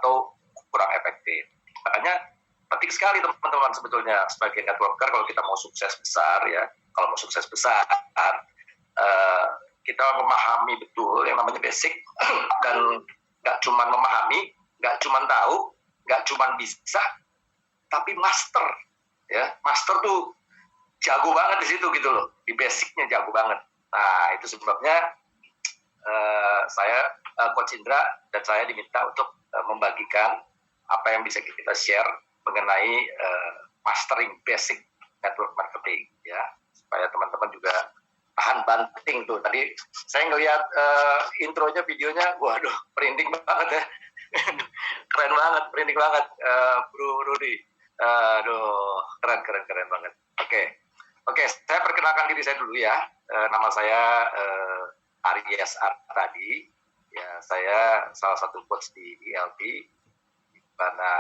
atau kurang efektif. Makanya penting sekali teman-teman sebetulnya sebagai networker kalau kita mau sukses besar ya, kalau mau sukses besar kita memahami betul yang namanya basic dan nggak cuma memahami, nggak cuma tahu, nggak cuma bisa, tapi master ya. Master tuh jago banget di situ gitu loh, di basicnya jago banget. Nah itu sebabnya saya Coach Indra dan saya diminta untuk membagikan apa yang bisa kita share mengenai mastering basic network marketing ya, supaya teman-teman juga tahan banting tuh. Tadi saya ngelihat intronya, videonya, waduh, merinding banget ya. Keren banget, merinding banget, Bro Rudy. Aduh, keren banget. Oke, saya perkenalkan diri saya dulu ya. Nama saya Aries Artadi. Ya, saya salah satu coach di ILP, di mana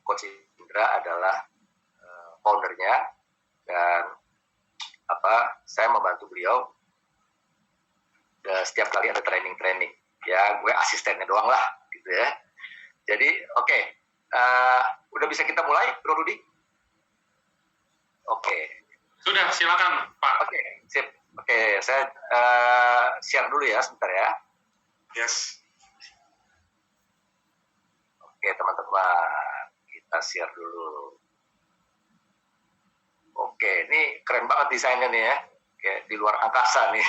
Coach Indra adalah foundernya, dan saya membantu beliau setiap kali ada training ya, gue asistennya doang lah gitu ya. Jadi oke. Udah bisa kita mulai, Bro Rudy? Oke. Sudah, silakan Pak. Oke, sip. Oke, saya share dulu ya sebentar ya. Yes. Oke teman-teman, kita share dulu. Oke, ini keren banget desainnya nih ya, kayak di luar angkasa nih.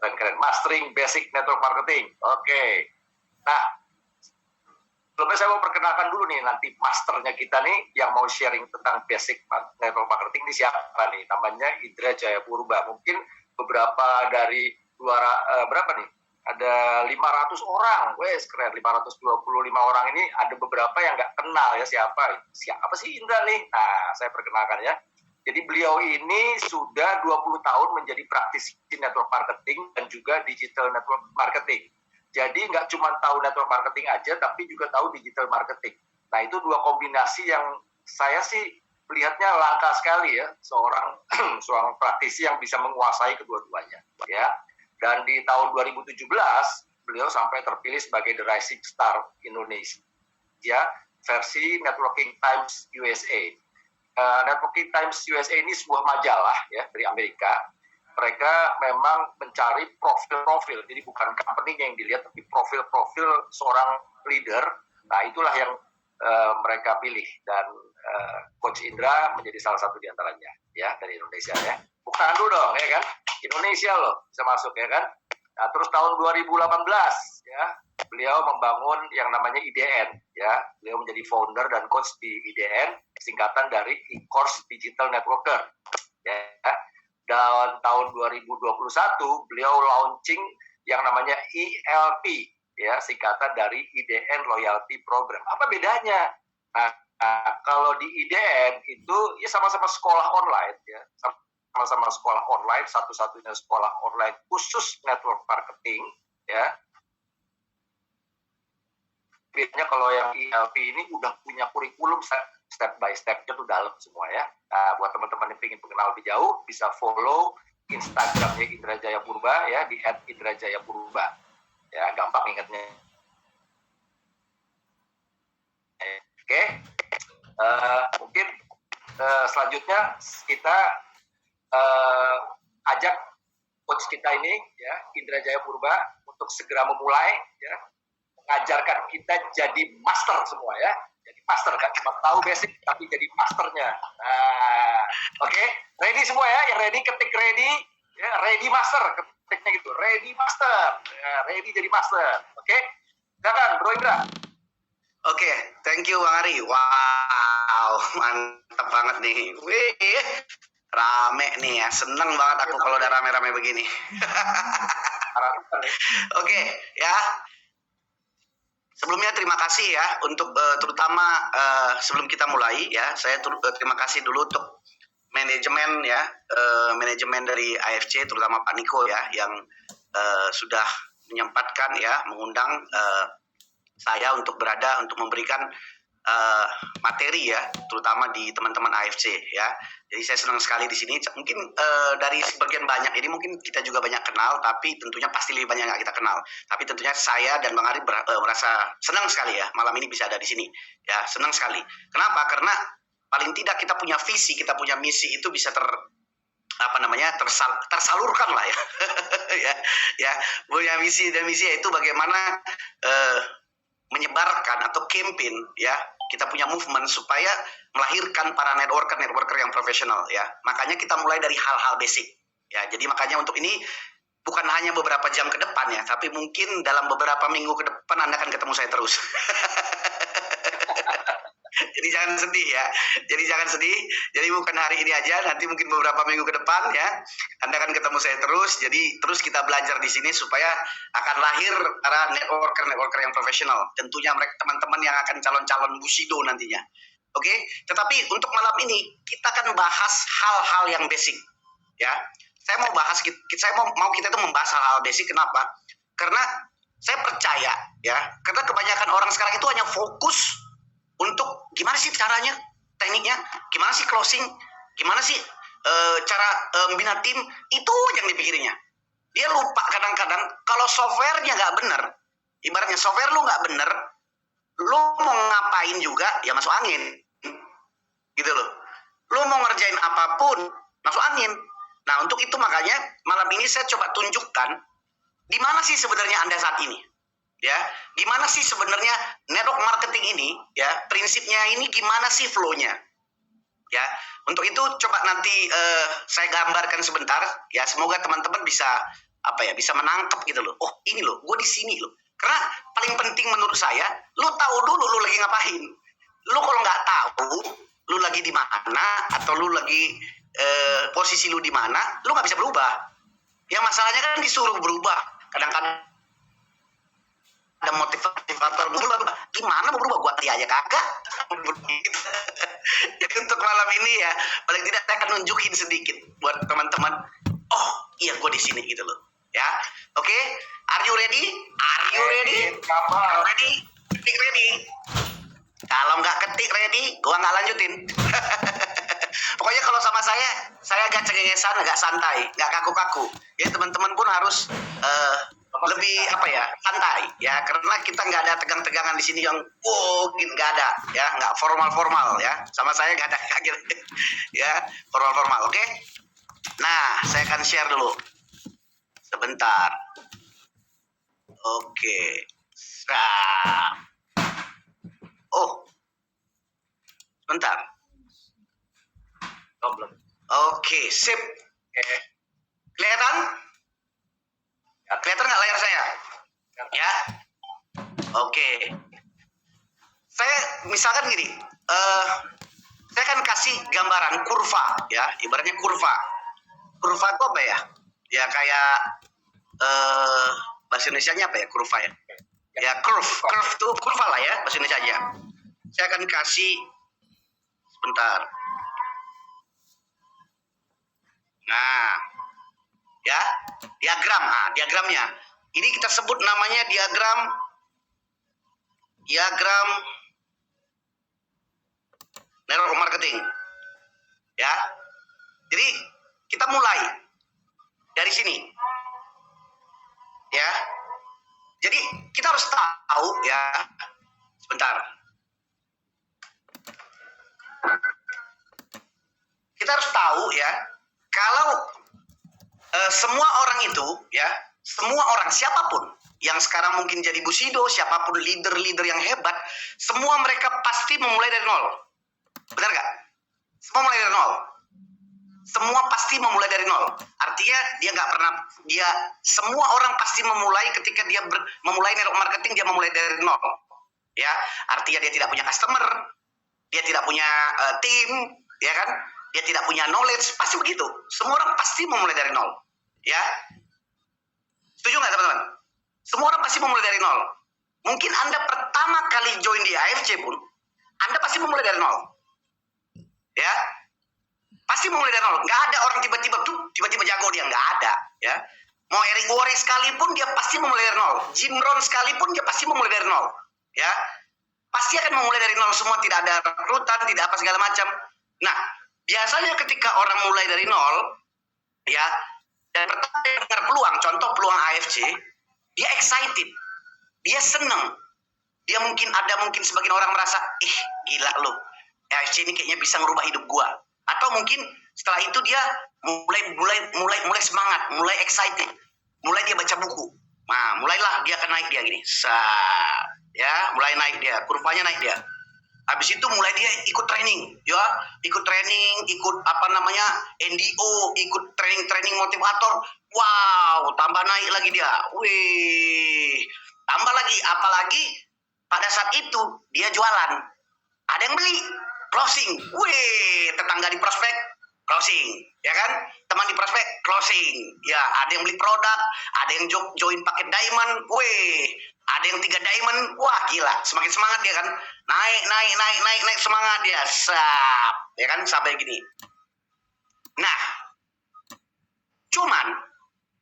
Keren. Mastering Basic Network Marketing. Oke. Nah, sebelumnya saya mau perkenalkan dulu nih nanti masternya kita nih yang mau sharing tentang Basic Network Marketing ini siapa nih? Namanya Indra Jayapurba. Mungkin beberapa dari berapa nih? Ada 500 orang, wes keren, 525 orang ini ada beberapa yang nggak kenal ya siapa sih Indra nih. Nah, saya perkenalkan ya. Jadi beliau ini sudah 20 tahun menjadi praktisi network marketing dan juga digital network marketing. Jadi nggak cuma tahu network marketing aja, tapi juga tahu digital marketing. Nah, itu dua kombinasi yang saya sih melihatnya langka sekali ya, seorang praktisi yang bisa menguasai kedua-duanya ya. Dan di tahun 2017, beliau sampai terpilih sebagai The Rising Star Indonesia, versi Networking Times USA. Networking Times USA ini sebuah majalah ya dari Amerika. Mereka memang mencari profil-profil, jadi bukan company yang dilihat, tapi profil-profil seorang leader. Nah, itulah yang mereka pilih. Dan Coach Indra menjadi salah satu di antaranya ya, dari Indonesia ya. Bukan dulu dong ya kan, Indonesia loh bisa masuk ya kan. Nah, terus tahun 2018 ya, beliau membangun yang namanya IDN ya. Beliau menjadi founder dan coach di IDN, singkatan dari E-Course Digital Networker ya. Dan tahun 2021 beliau launching yang namanya ILP ya, singkatan dari IDN Loyalty Program. Apa bedanya? Nah, kalau di IDN itu ya sama-sama sekolah online ya, sama-sama sekolah online, satu-satunya sekolah online khusus network marketing ya. Bedanya kalau yang ILP ini udah punya kurikulum step by step-nya tuh dalam semua ya. Nah, buat teman-teman yang ingin mengenal lebih jauh, bisa follow Instagramnya Indra Jayapurba ya, di @indrajayapurba ya, gampang ingatnya. Oke. Mungkin selanjutnya kita ajak coach kita ini ya, Indra Jayapurba, untuk segera memulai ya, mengajarkan kita jadi master semua ya. Jadi master, kan cuma tahu basic tapi jadi masternya. Nah, oke. Ready semua ya, yang ready ketik ready ya, ready master, ketiknya gitu, ready master ya, ready jadi master. Oke. Silakan Bro Indra. Oke, thank you Bang Ari. Wow, mantap banget nih. Wih, rame nih ya. Seneng banget aku kalau udah rame-rame begini. Oke, ya. Sebelumnya terima kasih ya untuk terutama sebelum kita mulai ya, saya terima kasih dulu untuk manajemen ya, manajemen dari AFC terutama Pak Niko ya, yang sudah menyempatkan ya, mengundang saya untuk berada untuk memberikan materi ya, terutama di teman-teman AFC ya. Jadi saya senang sekali di sini. Mungkin dari sebagian banyak ini mungkin kita juga banyak kenal, tapi tentunya pasti lebih banyak nggak kita kenal. Tapi tentunya saya dan Bang Ari merasa senang sekali ya malam ini bisa ada di sini. Ya, senang sekali. Kenapa? Karena paling tidak kita punya visi, kita punya misi itu bisa tersalurkan lah ya. ya punya visi dan misi yaitu bagaimana menyebarkan atau campaign ya, kita punya movement supaya melahirkan para networker yang profesional ya. Makanya kita mulai dari hal-hal basic ya. Jadi makanya untuk ini bukan hanya beberapa jam ke depan ya, tapi mungkin dalam beberapa minggu ke depan Anda akan ketemu saya terus. Jadi jangan sedih ya. Jadi bukan hari ini aja, nanti mungkin beberapa minggu ke depan ya, Anda akan ketemu saya terus. Jadi terus kita belajar di sini supaya akan lahir para networker yang profesional. Tentunya mereka teman-teman yang akan calon-calon Bushido nantinya. Oke, tetapi untuk malam ini kita akan bahas hal-hal yang basic ya. Saya mau kita tuh membahas hal-hal basic. Kenapa? Karena saya percaya ya, karena kebanyakan orang sekarang itu hanya fokus untuk gimana sih caranya, tekniknya, gimana sih closing, gimana sih cara membina tim, itu yang dipikirinnya. Dia lupa kadang-kadang kalau softwarenya nggak bener, ibaratnya software lu nggak bener, lu mau ngapain juga ya masuk angin, gitu loh. Lu mau ngerjain apapun masuk angin. Nah untuk itu makanya malam ini saya coba tunjukkan di mana sih sebenarnya Anda saat ini. Ya, gimana sih sebenarnya network marketing ini ya, prinsipnya ini gimana sih flow-nya ya. Untuk itu coba nanti saya gambarkan sebentar ya, semoga teman-teman bisa bisa menangkap gitu loh. Oh ini loh, gue di sini loh. Karena paling penting menurut saya, lu tahu dulu lu lagi ngapain. Lu kalau nggak tahu lu lagi di mana atau lu lagi posisi lu di mana, lu nggak bisa berubah. Yang masalahnya kan disuruh berubah, kadang-kadang ada motivator berubah, gimana mau berubah, gua aja kagak. Jadi untuk malam ini ya, paling tidak saya akan nunjukin sedikit buat teman-teman. Oh iya, gua di sini gitu loh ya. Oke, are you ready? Kalau ready, ketik ready. Kalau nggak ketik ready, gua nggak lanjutin. Pokoknya kalau sama saya agak cengengesan, agak santai, nggak kaku-kaku. Jadi teman-teman pun harus lebih santai ya, karena kita nggak ada tegang-tegangan di sini yang nggak ada ya, nggak formal ya, sama saya nggak ada ya, formal. Oke. Nah saya akan share dulu sebentar. Oke. Sebentar. Problem. Oke, sip. Kelihatan nggak layar saya? Ya. Oke. Saya misalkan gini, saya akan kasih gambaran kurva ya, ibaratnya kurva. Kurva itu apa ya? Ya kayak bahasa Indonesianya apa ya, kurva ya? Ya curve itu kurva lah ya bahasa Indonesianya. Saya akan kasih sebentar. Nah, ya, diagram. Diagramnya. Ini kita sebut namanya diagram network marketing. Ya. Jadi, kita mulai dari sini. Ya. Jadi, kita harus tahu ya. Sebentar. Kita harus tahu ya, kalau semua orang itu ya, semua orang siapapun yang sekarang mungkin jadi Bushido, siapapun leader-leader yang hebat, semua mereka pasti memulai dari nol. Benar nggak? Semua pasti memulai dari nol. Artinya semua orang pasti memulai ketika dia memulai network marketing, dia memulai dari nol. Ya, artinya dia tidak punya customer, dia tidak punya tim, ya kan? Dia tidak punya knowledge, pasti begitu. Semua orang pasti memulai dari nol. Ya. Setuju nggak teman-teman? Semua orang pasti memulai dari nol. Mungkin Anda pertama kali join di AFC pun, Anda pasti memulai dari nol. Ya. Pasti memulai dari nol. Nggak ada orang tiba-tiba jago, dia nggak ada. Ya. Mau Eric Worre sekalipun dia pasti memulai dari nol. Jim Rohn sekalipun dia pasti memulai dari nol. Ya. pasti akan memulai dari nol semua, tidak ada rekrutan, tidak apa segala macam. Nah, biasanya ketika orang mulai dari nol, ya, dan pertama dia dengar peluang, contoh peluang AFC, dia excited, dia seneng, dia mungkin sebagian orang merasa, gila loh, AFC ini kayaknya bisa ngerubah hidup gua. Atau mungkin setelah itu dia mulai semangat, mulai excited, mulai dia baca buku. Nah, mulailah dia akan naik dia gini. Ya, mulai naik dia, kurvanya naik dia. Habis itu mulai dia ikut training, ya, ikut NDO, ikut training motivator. Wow, tambah naik lagi dia. Wih, tambah lagi, apalagi pada saat itu dia jualan. Ada yang beli, closing. Wih, tetangga di prospek, closing, ya kan? Teman di prospek, closing. Ya, ada yang beli produk, ada yang join paket diamond. Wih, ada yang 3 diamond. Wah, gila, semakin semangat dia kan. Naik semangat dia. Sap, ya kan, sampai gini. Nah, cuman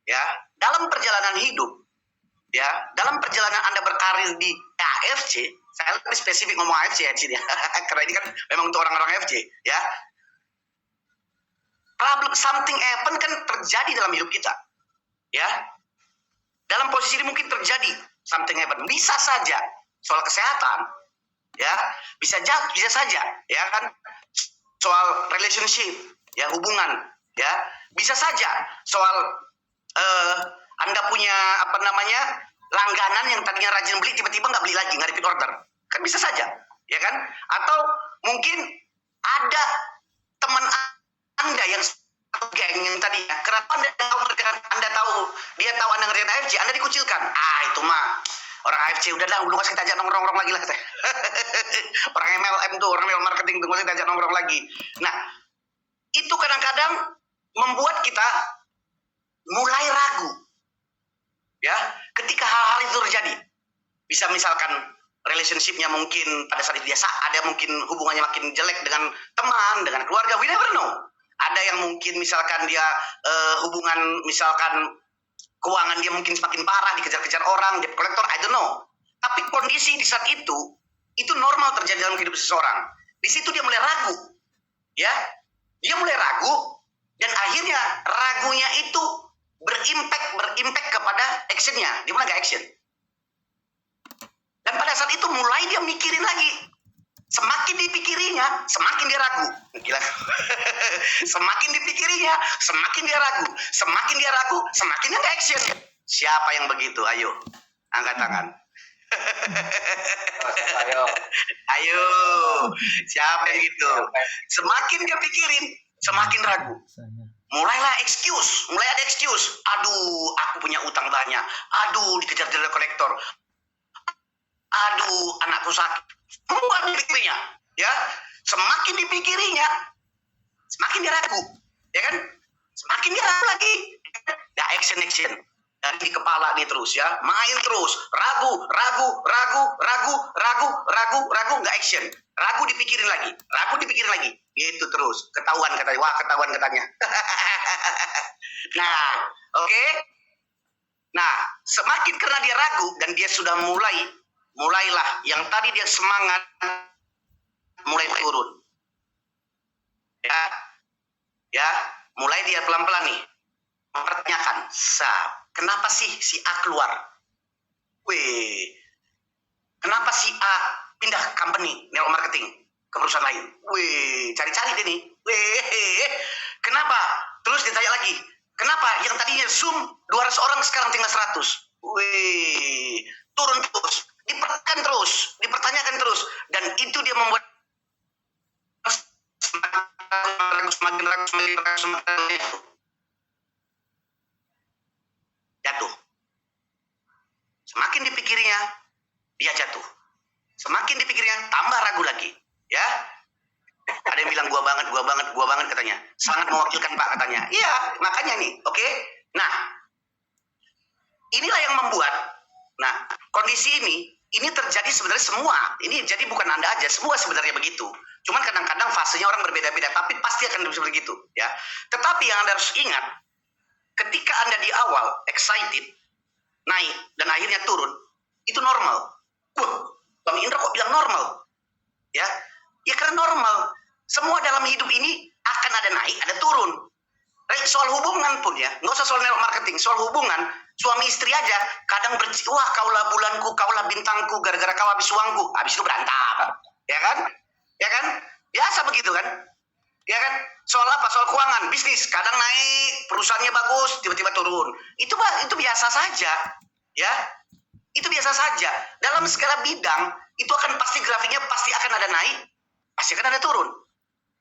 ya, dalam perjalanan hidup, ya, dalam perjalanan Anda berkarir di AFC, saya lebih spesifik ngomong AFC ya sini, karena ini kan memang untuk orang-orang AFC, ya. Problem something happen kan terjadi dalam hidup kita, ya. Dalam posisi ini mungkin terjadi something happen, bisa saja soal kesehatan, ya, bisa saja, ya kan, soal relationship, ya, hubungan, ya, bisa saja soal Anda punya langganan yang tadinya rajin beli tiba-tiba nggak beli lagi, nggak repeat order, kan bisa saja, ya kan? Atau mungkin ada teman Anda yang geng yang tadinya, kenapa Anda tahu dia tahu Anda ngerjain AFC, Anda dikucilkan. Itu mah orang AFC, udah dah, belum kasih kita ajak nongkrong lagi lah katanya. Orang MLM tuh, orang MLM marketing tuh, masih ajak nongkrong lagi. Nah, itu kadang-kadang membuat kita mulai ragu, ya, ketika hal-hal itu terjadi. Bisa misalkan relationship-nya mungkin pada saat itu biasa, ada mungkin hubungannya makin jelek dengan teman, dengan keluarga, we never know. Ada yang mungkin misalkan dia hubungan, misalkan keuangan dia mungkin semakin parah, dikejar-kejar orang, debt collector, I don't know. Tapi kondisi di saat itu normal terjadi dalam hidup seseorang. Di situ dia mulai ragu, ya, dia mulai ragu, dan akhirnya ragunya itu berimpact kepada actionnya. Dia mulai gak action. Dan pada saat itu mulai dia mikirin lagi. Semakin dipikirinya, semakin dia ragu. Gila. Semakin dipikirinya, semakin dia ragu. Semakin dia ragu, semakin dia gak action. Siapa yang begitu? Ayo, angkat tangan. Ayo. Siapa yang gitu? Semakin dia pikirin, semakin ragu. Mulailah mulai ada excuse. Aduh, aku punya utang banyak. Aduh, dikejar debt collector. Aduh, anakku sakit. Semua dipikirnya, ya. Semakin dipikirinya, semakin dia ragu, ya kan? Semakin dia ragu lagi. Ya, action. Dan di kepala nih terus, ya, main terus. Ragu, nggak action. Ragu dipikirin lagi. Gitu terus. Ketahuan katanya. Nah, oke. Nah, semakin karena dia ragu dan dia sudah mulailah yang tadi dia semangat mulai turun. Ya, mulai dia pelan-pelan nih mempertanyakan, kenapa sih si A keluar? Kenapa si A pindah company network marketing ke perusahaan lain? Cari-cari dia nih. Kenapa? Terus ditanya lagi, kenapa yang tadinya Zoom 200 orang sekarang tinggal 100? Turun terus, dipertanyakan terus, dan itu dia membuat semakin ragu. Jatuh. Semakin dipikirnya, dia jatuh. Semakin dipikirnya, tambah ragu lagi, ya. Ada yang bilang gua banget katanya. Sangat mewakilkan Pak katanya. Iya, makanya nih, oke. Nah, inilah yang membuat, kondisi ini terjadi sebenarnya semua. Ini jadi bukan Anda aja, semua sebenarnya begitu. Cuman kadang-kadang fasenya orang berbeda-beda, tapi pasti akan seperti itu, ya. Tetapi yang Anda harus ingat, ketika Anda di awal excited, naik dan akhirnya turun, itu normal. Bang Indra kok bilang normal. Ya, ya karena normal. Semua dalam hidup ini akan ada naik, ada turun. Soal hubungan pun ya, nggak usah soal network marketing, soal hubungan, suami istri aja, kadang wah kaulah bulanku, kaulah bintangku, gara-gara kau habis uangku, habis itu berantem, ya kan? Ya kan? Biasa begitu kan? Ya kan? Soal apa? Soal keuangan, bisnis, kadang naik, perusahaannya bagus, tiba-tiba turun. Itu biasa saja, ya. Itu biasa saja. Dalam segala bidang, itu akan pasti grafiknya pasti akan ada naik, pasti akan ada turun.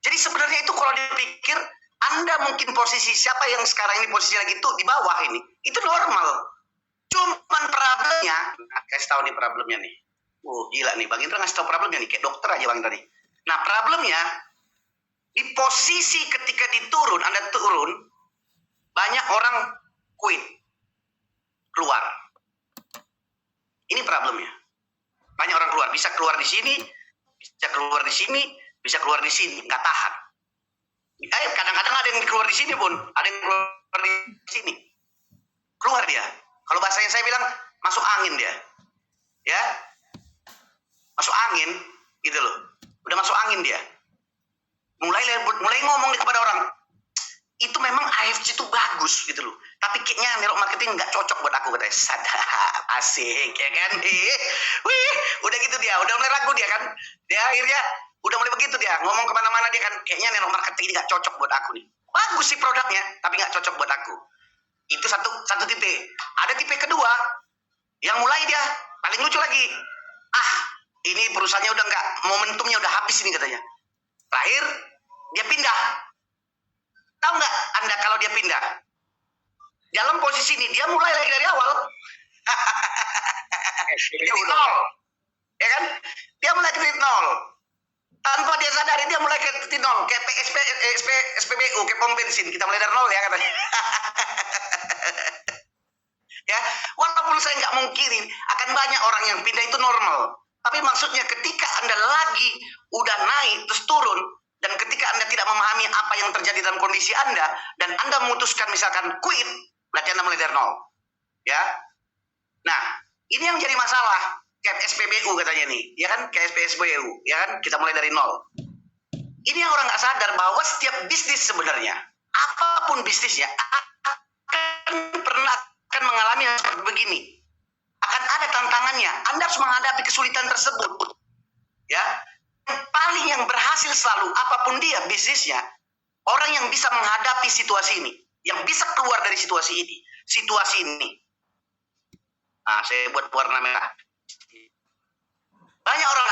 Jadi sebenarnya itu kalau dipikir, Anda mungkin posisi siapa yang sekarang ini posisi lagi itu di bawah ini, itu normal. Cuman problemnya, kasih tahu nih problemnya nih. Gila nih, Bang Indra ngasih tahu problemnya nih, kayak dokter aja Bang tadi. Nah problemnya, di posisi ketika diturun, Anda turun, banyak orang quit, keluar. Ini problemnya. Banyak orang keluar, bisa keluar di sini, bisa keluar di sini, bisa keluar di sini, nggak tahan. Kadang-kadang ada yang keluar di sini pun, ada yang keluar di sini. Keluar dia. Kalau bahasanya saya bilang, masuk angin dia. Ya. Masuk angin, gitu loh. Udah masuk angin dia. Mulai ngomong kepada orang, itu memang AFC itu bagus gitu loh. Tapi kayaknya network marketing nggak cocok buat aku, katanya. Sadap, asik, ya kan? Wih, udah gitu dia, udah mulai ragu dia kan. Dia akhirnya udah mulai begitu dia, ngomong kemana-mana dia kan, kayaknya network marketing ini nggak cocok buat aku nih. Bagus sih produknya, tapi nggak cocok buat aku. Itu satu tipe. Ada tipe kedua, yang mulai dia, paling lucu lagi. Ini perusahaannya udah nggak, momentumnya udah habis ini katanya. Terakhir, dia pindah. Tahu nggak Anda kalau dia pindah? Dalam posisi ini, dia mulai lagi dari awal. Jadi nol. Ya kan? Dia mulai ke titik nol. Tanpa dia sadari, dia mulai ke titik nol. Kayak SPBU, kayak pom bensin. Kita mulai dari nol ya katanya. Ya, walaupun saya nggak mungkirin, akan banyak orang yang pindah itu normal. Tapi maksudnya ketika Anda lagi udah naik, terus turun, dan ketika Anda tidak memahami apa yang terjadi dalam kondisi Anda, dan Anda memutuskan misalkan quit, berarti Anda mulai dari nol. Ya. Nah, ini yang jadi masalah. Kayak SPBU katanya nih, ya kan? Kayak SPBU, ya kan? Kita mulai dari nol. Ini yang orang nggak sadar bahwa setiap bisnis sebenarnya, apapun bisnisnya, akan mengalami yang seperti begini. Akan ada tantangannya. Anda harus menghadapi kesulitan tersebut. Ya. Yang berhasil selalu, apapun dia bisnisnya, orang yang bisa menghadapi situasi ini, yang bisa keluar dari situasi ini. Saya buat warna merah. Banyak orang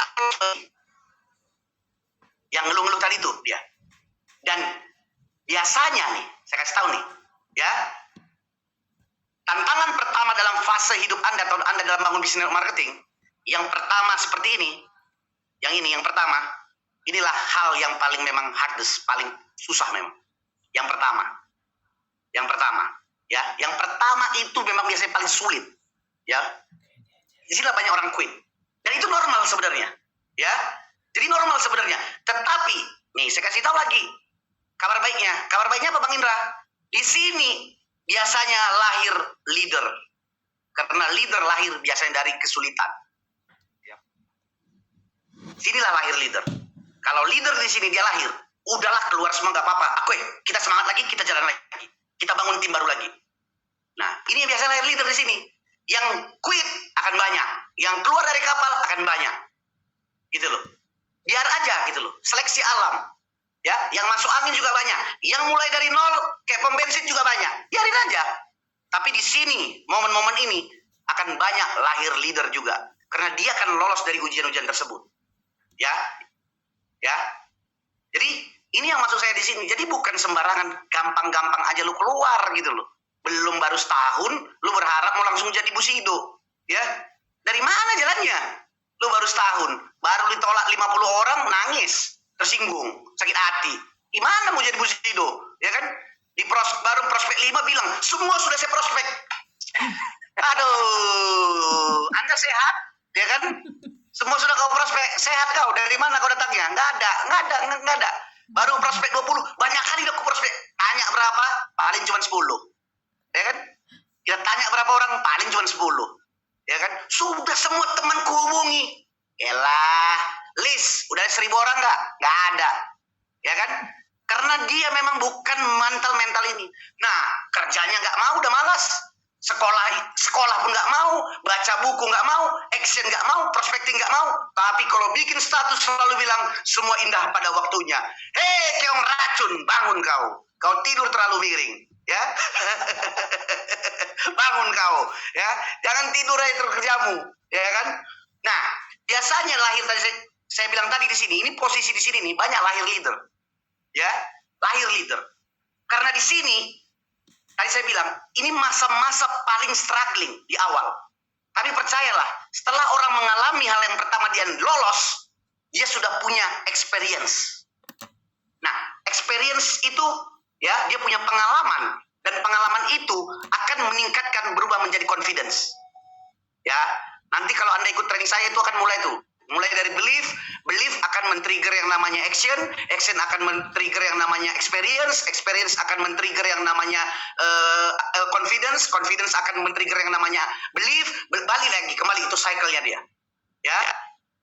yang ngeluh-ngeluh tadi itu dia. Dan biasanya nih, saya kasih tahu nih, ya. Tantangan pertama dalam fase hidup Anda atau Anda dalam bangun bisnis marketing, yang pertama seperti ini, yang pertama, inilah hal yang paling memang hardest, paling susah memang. Yang pertama, ya, yang pertama itu memang biasanya paling sulit, ya. Disinilah banyak orang quit, dan itu normal sebenarnya, ya. Jadi normal sebenarnya. Tetapi, nih saya kasih tahu lagi, kabar baiknya apa Bang Indra? Di sini biasanya lahir leader, karena leader lahir biasanya dari kesulitan. Sinilah lahir leader. Kalau leader di sini dia lahir, udahlah keluar semua nggak apa-apa. Kita semangat lagi, kita jalan lagi, kita bangun tim baru lagi. Nah, ini yang biasa lahir leader di sini. Yang quit akan banyak, yang keluar dari kapal akan banyak, gitu loh. Biar aja gitu loh, seleksi alam. Ya, yang masuk angin juga banyak, yang mulai dari nol kayak pom bensin juga banyak. Biarin aja. Tapi di sini momen-momen ini akan banyak lahir leader juga, karena dia akan lolos dari ujian-ujian tersebut. Ya. Jadi ini yang maksud saya di sini. Jadi bukan sembarangan gampang-gampang aja lu keluar gitu loh. Belum baru setahun lu berharap mau langsung jadi Busido. Ya. Dari mana jalannya? Lu baru setahun, baru ditolak 50 orang, nangis, tersinggung, sakit hati. Gimana mau jadi Busido? Ya kan? Baru prospek 5 bilang, semua sudah saya prospek. Aduh, Anda sehat? Ya kan? Semua sudah kau prospek, sehat kau? Dari mana kau datangnya? Nggak ada. Baru prospek 20, banyak kali aku prospek. Tanya berapa? Paling cuma 10. Ya kan? Kita tanya berapa orang? Paling cuma 10. Ya kan? Sudah semua temanku hubungi. Elah, list udah 1.000 orang nggak? Nggak ada, ya kan? Karena dia memang bukan mental ini. Nah, kerjanya nggak mau, udah malas. Sekolah pun nggak mau, baca buku nggak mau, action nggak mau, prospecting nggak mau. Tapi kalau bikin status selalu bilang semua indah pada waktunya. Hei, keong racun, bangun kau. Kau tidur terlalu miring, ya. Bangun kau, ya. Jangan tidur aja kerjamu, ya kan? Nah, biasanya lahir tadi saya bilang tadi di sini, ini posisi di sini nih banyak lahir leader. Ya, lahir leader. Karena di sini tadi saya bilang, ini masa-masa paling struggling di awal. Tapi percayalah, setelah orang mengalami hal yang pertama dia lolos, dia sudah punya experience. Nah, experience itu ya, dia punya pengalaman, dan pengalaman itu akan meningkatkan, berubah menjadi confidence. Ya, nanti kalau Anda ikut training saya itu akan mulai dari belief akan men-trigger yang namanya action akan men-trigger yang namanya experience akan men-trigger yang namanya confidence akan men-trigger yang namanya belief, kembali itu cycle-nya dia. Ya.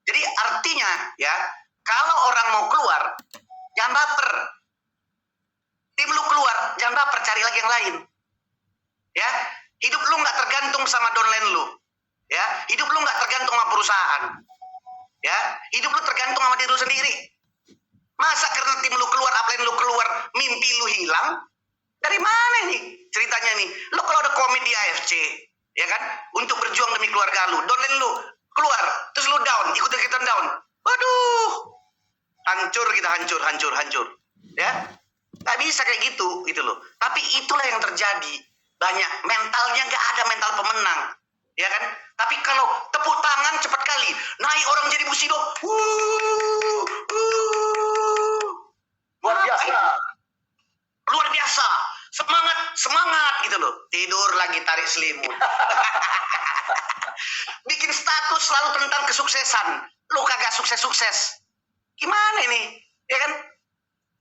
Jadi artinya ya, kalau orang mau keluar, jangan baper. Tim lu keluar, jangan baper, cari lagi yang lain. Ya, hidup lu nggak tergantung sama downline lu. Ya, hidup lu nggak tergantung sama perusahaan. Ya, hidup lu tergantung sama diri lu sendiri. Masa karena tim lu keluar, upline lu keluar, mimpi lu hilang? Dari mana nih ceritanya nih? Lu kalau ada komit di AFC, ya kan, untuk berjuang demi keluarga lu, downline lu keluar, terus lu down, ikut-ikutan down. Waduh, hancur kita, hancur. Ya, nggak bisa kayak gitu loh. Tapi itulah yang terjadi. Banyak mentalnya nggak ada mental pemenang. Ya kan? Tapi kalau tepuk tangan cepat kali, naik orang jadi Bushido. Luar biasa. Luar biasa. Semangat gitu loh. Tidur lagi tarik selimut. Bikin status selalu tentang kesuksesan. Lu kagak sukses-sukses. Gimana ini? Ya kan?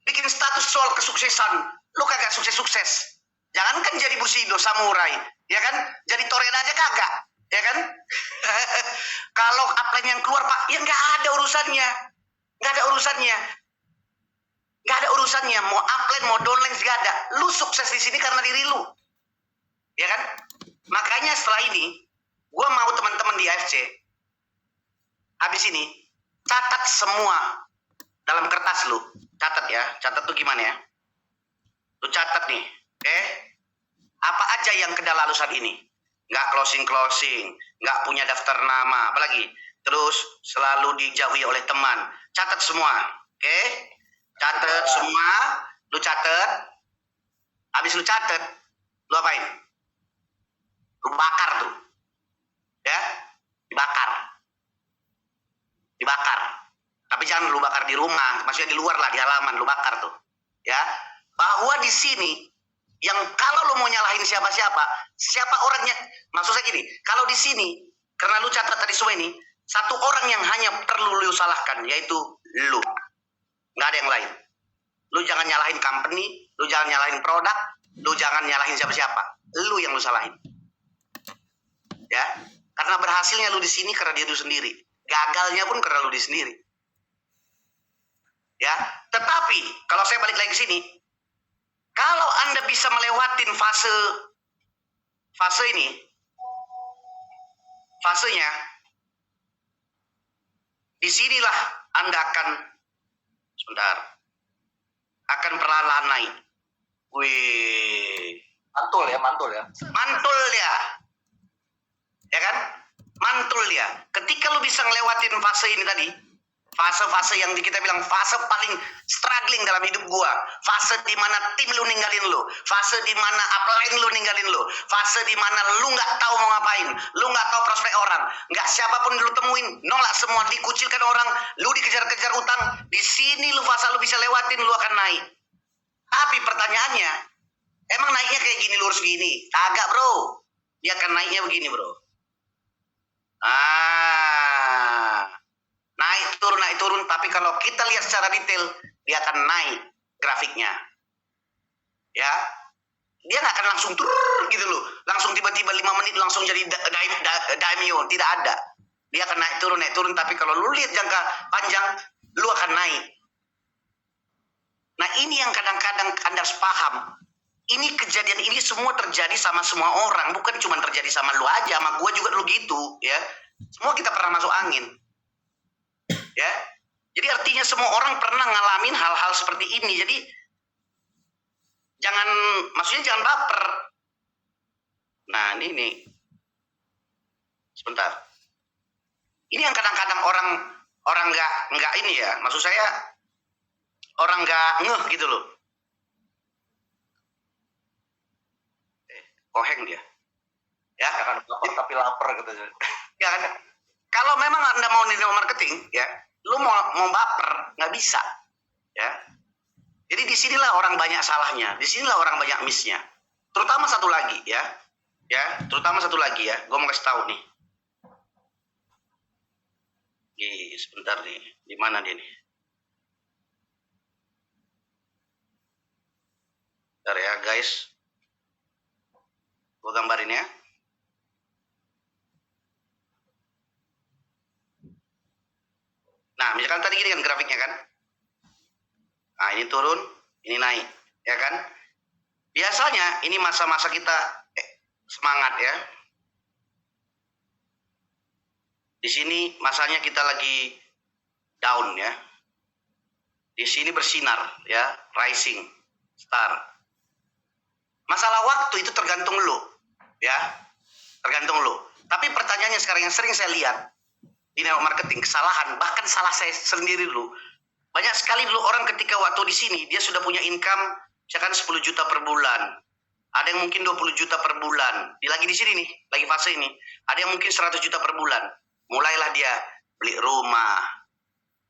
Bikin status soal kesuksesan. Lu kagak sukses-sukses. Jangankan jadi Bushido, samurai, ya kan? Jadi Toren aja kagak, ya kan? Kalau upline yang keluar, Pak, ya nggak ada urusannya. Mau upline, mau downline, nggak ada. Lu sukses di sini karena diri lu, ya kan? Makanya setelah ini, gue mau teman-teman di AFC, habis ini, catat semua dalam kertas lu. Catat ya, catat tuh gimana ya? Lu catat nih. Oke, apa aja yang kendala lu saat ini? Nggak closing, nggak punya daftar nama, apalagi. Terus selalu dijauhi oleh teman. Catat semua, oke? Catat semua, lu catat. Habis lu catat, lu apain? Lu bakar tuh, ya? Dibakar. Tapi jangan lu bakar di rumah, maksudnya di luar lah, di halaman lu bakar tuh, ya? Bahwa di sini yang kalau lu mau nyalahin siapa orangnya, maksud saya gini, kalau di sini karena lu catat tadi semua ini, satu orang yang hanya perlu lu salahkan, yaitu lu, nggak ada yang lain. Lu jangan nyalahin company, lu jangan nyalahin produk, lu jangan nyalahin siapa, lu yang lu salahin, ya, karena berhasilnya lu di sini karena dia lu sendiri, gagalnya pun karena lu di sendiri, ya. Tetapi kalau saya balik lagi ke sini, kalau Anda bisa melewatin fase ini, fasenya, disinilah Anda akan perlahan naik. Wih, Mantul ya. mantul ya kan? Mantul dia. Ketika lu bisa ngelewatin fase ini tadi, fase-fase yang kita bilang fase paling struggling dalam hidup gua, fase di mana tim lu ninggalin lu, fase di mana upline lu ninggalin lu, fase di mana lu nggak tahu mau ngapain, lu nggak tahu prospek orang, nggak siapapun lu temuin, nolak semua, dikucilkan orang, lu dikejar-kejar utang, di sini lu fase lu bisa lewatin, lu akan naik. Tapi pertanyaannya, emang naiknya kayak gini lurus gini? Kagak bro, dia akan naiknya begini bro. Naik turun, tapi kalau kita lihat secara detail, dia akan naik grafiknya, ya. Dia nggak akan langsung turun gitu loh, langsung tiba-tiba 5 menit langsung jadi daimyo, tidak ada. Dia akan naik turun, tapi kalau lu lihat jangka panjang, lu akan naik. Nah ini yang kadang-kadang Anda harus paham. Ini kejadian ini semua terjadi sama semua orang, bukan cuma terjadi sama lu aja, sama gua juga lu gitu, ya. Semua kita pernah masuk angin, ya. Jadi artinya semua orang pernah ngalamin hal-hal seperti ini. Jadi maksudnya jangan baper. Nah ini nih, sebentar. Ini yang kadang-kadang orang nggak ini ya, maksud saya orang nggak ngeh gitu loh. Koheng dia, ya. Jangan baper tapi lapar gitu. Ya kan? Kalau memang Anda mau network marketing, ya, lu mau baper nggak bisa, ya. Jadi disinilah orang banyak salahnya, disinilah orang banyak missnya. Terutama satu lagi, ya, terutama satu lagi ya, gue mau kasih tahu nih. Sebentar nih, di mana dia nih? Bentar ya guys, gue gambarin ya. Nah, misalkan tadi gini kan grafiknya kan. Nah, ini turun, ini naik, ya kan? Biasanya ini masa-masa kita semangat ya. Di sini masanya kita lagi down ya. Di sini bersinar ya, rising star. Masalah waktu itu tergantung lo, ya. Tergantung lo. Tapi pertanyaannya sekarang yang sering saya lihat di network marketing, kesalahan, bahkan salah saya sendiri dulu. Banyak sekali dulu orang ketika waktu di sini, dia sudah punya income, misalkan 10 juta per bulan. Ada yang mungkin 20 juta per bulan. Lagi di sini nih, lagi fase ini. Ada yang mungkin 100 juta per bulan. Mulailah dia beli rumah.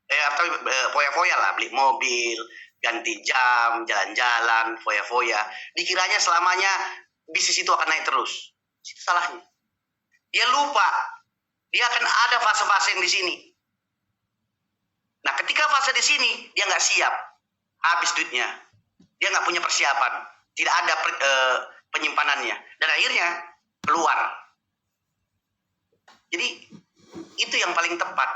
Atau foya-foya lah, beli mobil, ganti jam, jalan-jalan, foya-foya. Dikiranya selamanya bisnis itu akan naik terus. Itu salahnya. Dia lupa. Dia akan ada fase-fase yang di sini. Nah, ketika fase di sini, dia nggak siap. Habis duitnya. Dia nggak punya persiapan. Tidak ada penyimpanannya. Dan akhirnya keluar. Jadi, itu yang paling tepat.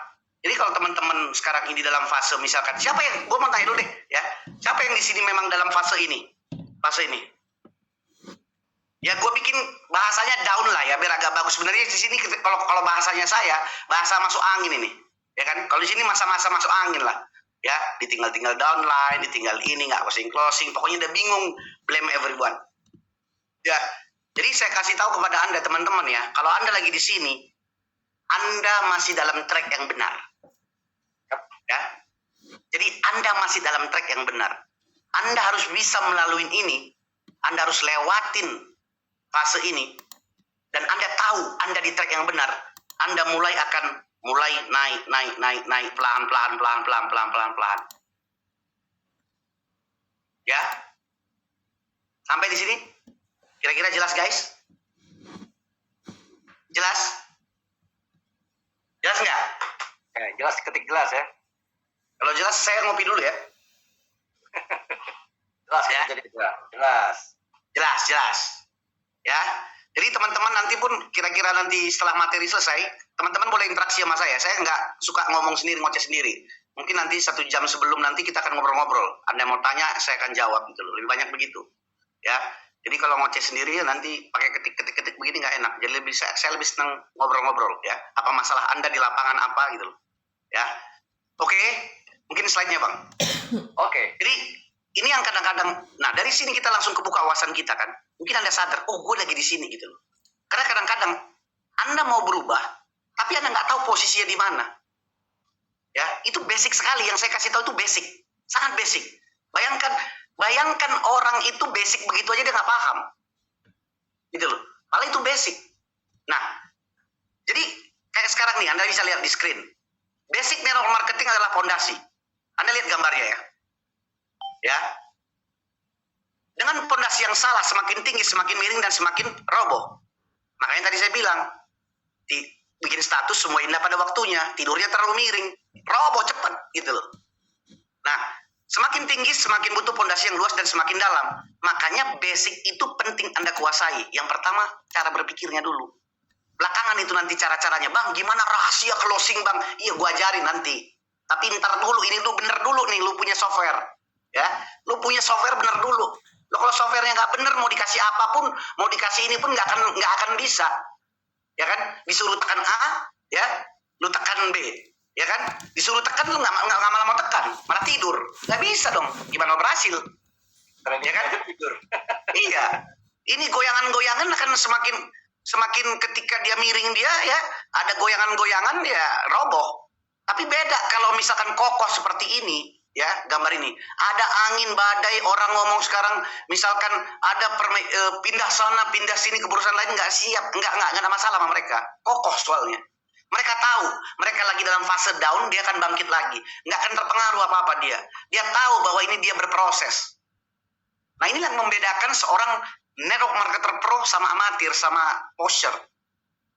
Jadi kalau teman-teman sekarang ini dalam fase, misalkan, siapa yang, gue mau tanya dulu deh, ya. Siapa yang di sini memang dalam fase ini? Fase ini. Ya gue bikin bahasanya down lah ya, biar agak bagus. Sebenarnya di sini kalau bahasanya saya, bahasa masuk angin ini. Ya kan? Kalau di sini masa-masa masuk angin lah. Ya, ditinggal-tinggal downline, ditinggal ini, nggak closing. Pokoknya udah bingung, blame everyone. Ya, jadi saya kasih tahu kepada Anda teman-teman ya, kalau Anda lagi di sini, Anda masih dalam track yang benar. Ya. Jadi Anda masih dalam track yang benar. Anda harus bisa melalui ini. Anda harus lewatin fase ini. Dan Anda tahu Anda di track yang benar. Anda akan mulai naik pelan. Ya. Sampai di sini? Kira-kira jelas, guys? Jelas? Jelas nggak? Jelas, ketik jelas ya. Kalau jelas saya ngopi dulu ya. Jelas Ya. Jadi jelas. Jelas. Ya. Jadi teman-teman nanti pun kira-kira nanti setelah materi selesai, teman-teman boleh interaksi sama saya. Saya nggak suka ngomong sendiri, ngoceh sendiri. Mungkin nanti 1 jam sebelum nanti kita akan ngobrol-ngobrol. Anda mau tanya, saya akan jawab gitu loh. Lebih banyak begitu. Ya. Jadi kalau ngoceh sendiri nanti pakai ketik begini nggak enak. Jadi saya lebih senang ngobrol-ngobrol ya. Apa masalah Anda di lapangan apa gitu loh. Ya. Oke. Mungkin slide-nya, Bang. Oke. Jadi ini yang kadang-kadang, nah dari sini kita langsung kebuka wawasan kita kan. Mungkin Anda sadar, oh gue lagi di sini gitu loh. Karena kadang-kadang Anda mau berubah, tapi Anda nggak tahu posisinya di mana. Ya, itu basic sekali. Yang saya kasih tahu itu basic, sangat basic. Bayangkan orang itu basic begitu aja dia nggak paham, gitu loh. Malah itu basic. Nah, jadi kayak sekarang nih, Anda bisa lihat di screen. Basic network marketing adalah fondasi. Anda lihat gambarnya ya. Ya. Dengan fondasi yang salah, semakin tinggi, semakin miring, dan semakin roboh. Makanya tadi saya bilang, bikin status semua indah pada waktunya, tidurnya terlalu miring, roboh cepat, gitu loh. Nah, semakin tinggi, semakin butuh fondasi yang luas dan semakin dalam. Makanya basic itu penting Anda kuasai. Yang pertama, cara berpikirnya dulu. belakangan itu nanti cara-caranya. Bang, gimana rahasia closing bang? Iya, gua ajarin nanti. Tapi ntar dulu, ini lu bener dulu nih, lu punya software. Ya, lu punya software bener dulu. Lo kalau softwarenya nggak bener, mau dikasih apapun, mau dikasih ini pun nggak akan bisa. Ya kan? Disuruh tekan A, ya, lu tekan B. Ya kan? Disuruh tekan, lu nggak malah mau tekan, malah tidur. Nggak bisa dong. Gimana mau berhasil? Ya kan? Tidur. Iya. Ini goyangan-goyangan akan semakin ketika dia miring dia ya, ada goyangan-goyangan ya roboh. Tapi beda kalau misalkan kokoh seperti ini, ya, gambar ini. Ada angin badai, orang ngomong sekarang misalkan ada pindah sana, pindah sini ke perusahaan lain nggak siap, nggak ada masalah sama mereka. Kokoh soalnya. Mereka tahu, mereka lagi dalam fase down, dia akan bangkit lagi. Nggak akan terpengaruh apa-apa dia. Dia tahu bahwa ini dia berproses. Nah, inilah yang membedakan seorang network marketer pro sama amatir, sama poser.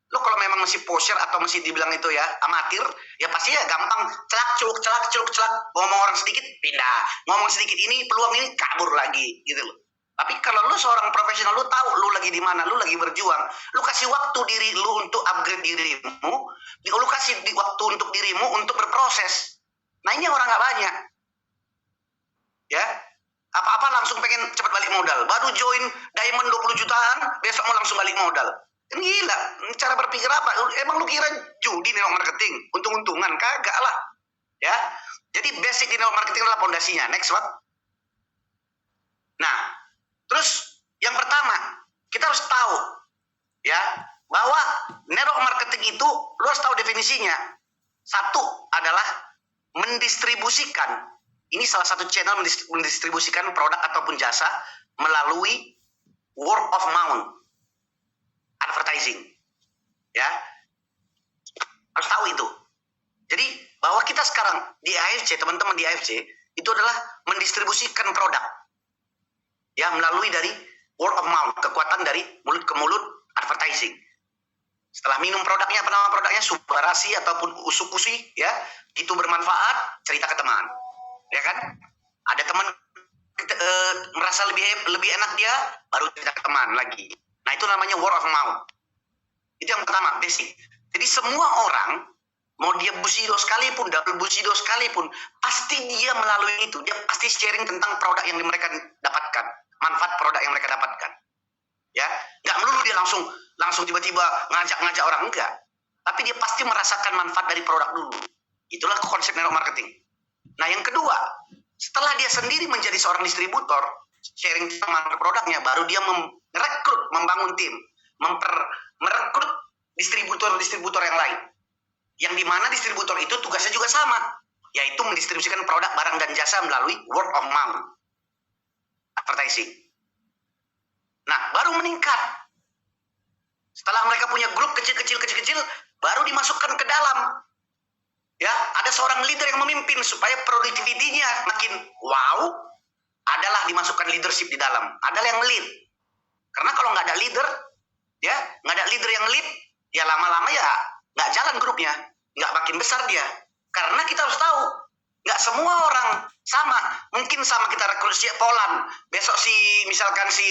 Lo kalau memang masih poser atau masih dibilang itu ya amatir, ya pasti ya gampang celak, ngomong orang sedikit pindah, ngomong sedikit ini peluang ini kabur lagi gitu loh. Tapi kalau lu seorang profesional, lu tahu lu lagi di mana, lu lagi berjuang, lu kasih waktu diri lu untuk upgrade dirimu, lu kasih waktu untuk dirimu untuk berproses. Nah, ini yang orang nggak banyak. Ya, apa-apa langsung pengen cepat balik modal. Baru join diamond 20 jutaan, besok mau langsung balik modal. Kan gila, cara berpikir apa? Emang lu kira judi network marketing? Untung-untungan? Kagak lah. Ya, jadi basic di network marketing adalah pondasinya. Next, what? Nah, terus yang pertama, kita harus tahu ya bahwa network marketing itu lu harus tahu definisinya. Satu adalah mendistribusikan. Ini salah satu channel mendistribusikan produk ataupun jasa melalui word of mouth advertising. Ya, harus tahu itu. Jadi bahwa kita sekarang di AFC, teman-teman di AFC itu adalah mendistribusikan produk ya melalui dari word of mouth, kekuatan dari mulut ke mulut advertising. Setelah minum produknya, apa nama produknya, Subarasi ataupun Usukusi, ya, itu bermanfaat, cerita ke teman, ya kan? Ada teman merasa lebih enak dia, baru cerita ke teman lagi. Nah, itu namanya word of mouth. Itu yang pertama, basic. Jadi semua orang, mau dia Bushido sekalipun, double Bushido sekalipun, pasti dia melalui itu, dia pasti sharing tentang produk yang mereka dapatkan, manfaat produk yang mereka dapatkan. Ya, nggak melulu dia langsung tiba-tiba ngajak orang, enggak. Tapi dia pasti merasakan manfaat dari produk dulu. Itulah konsep network marketing. Nah, yang kedua, setelah dia sendiri menjadi seorang distributor, sharing tentang produknya, baru dia merekrut, membangun tim, merekrut distributor-distributor yang lain. Yang dimana distributor itu tugasnya juga sama, yaitu mendistribusikan produk, barang, dan jasa melalui word of mouth advertising. Nah, baru meningkat. Setelah mereka punya grup kecil-kecil, baru dimasukkan ke dalam. Ya, ada seorang leader yang memimpin supaya productivity-nya makin wow, adalah dimasukkan leadership di dalam. Adalah yang lead. Karena kalau nggak ada leader, ya, nggak ada leader yang lead, ya lama-lama ya nggak jalan grupnya, nggak makin besar dia. Karena kita harus tahu, nggak semua orang sama. Mungkin sama kita rekrut si Polan, besok misalkan si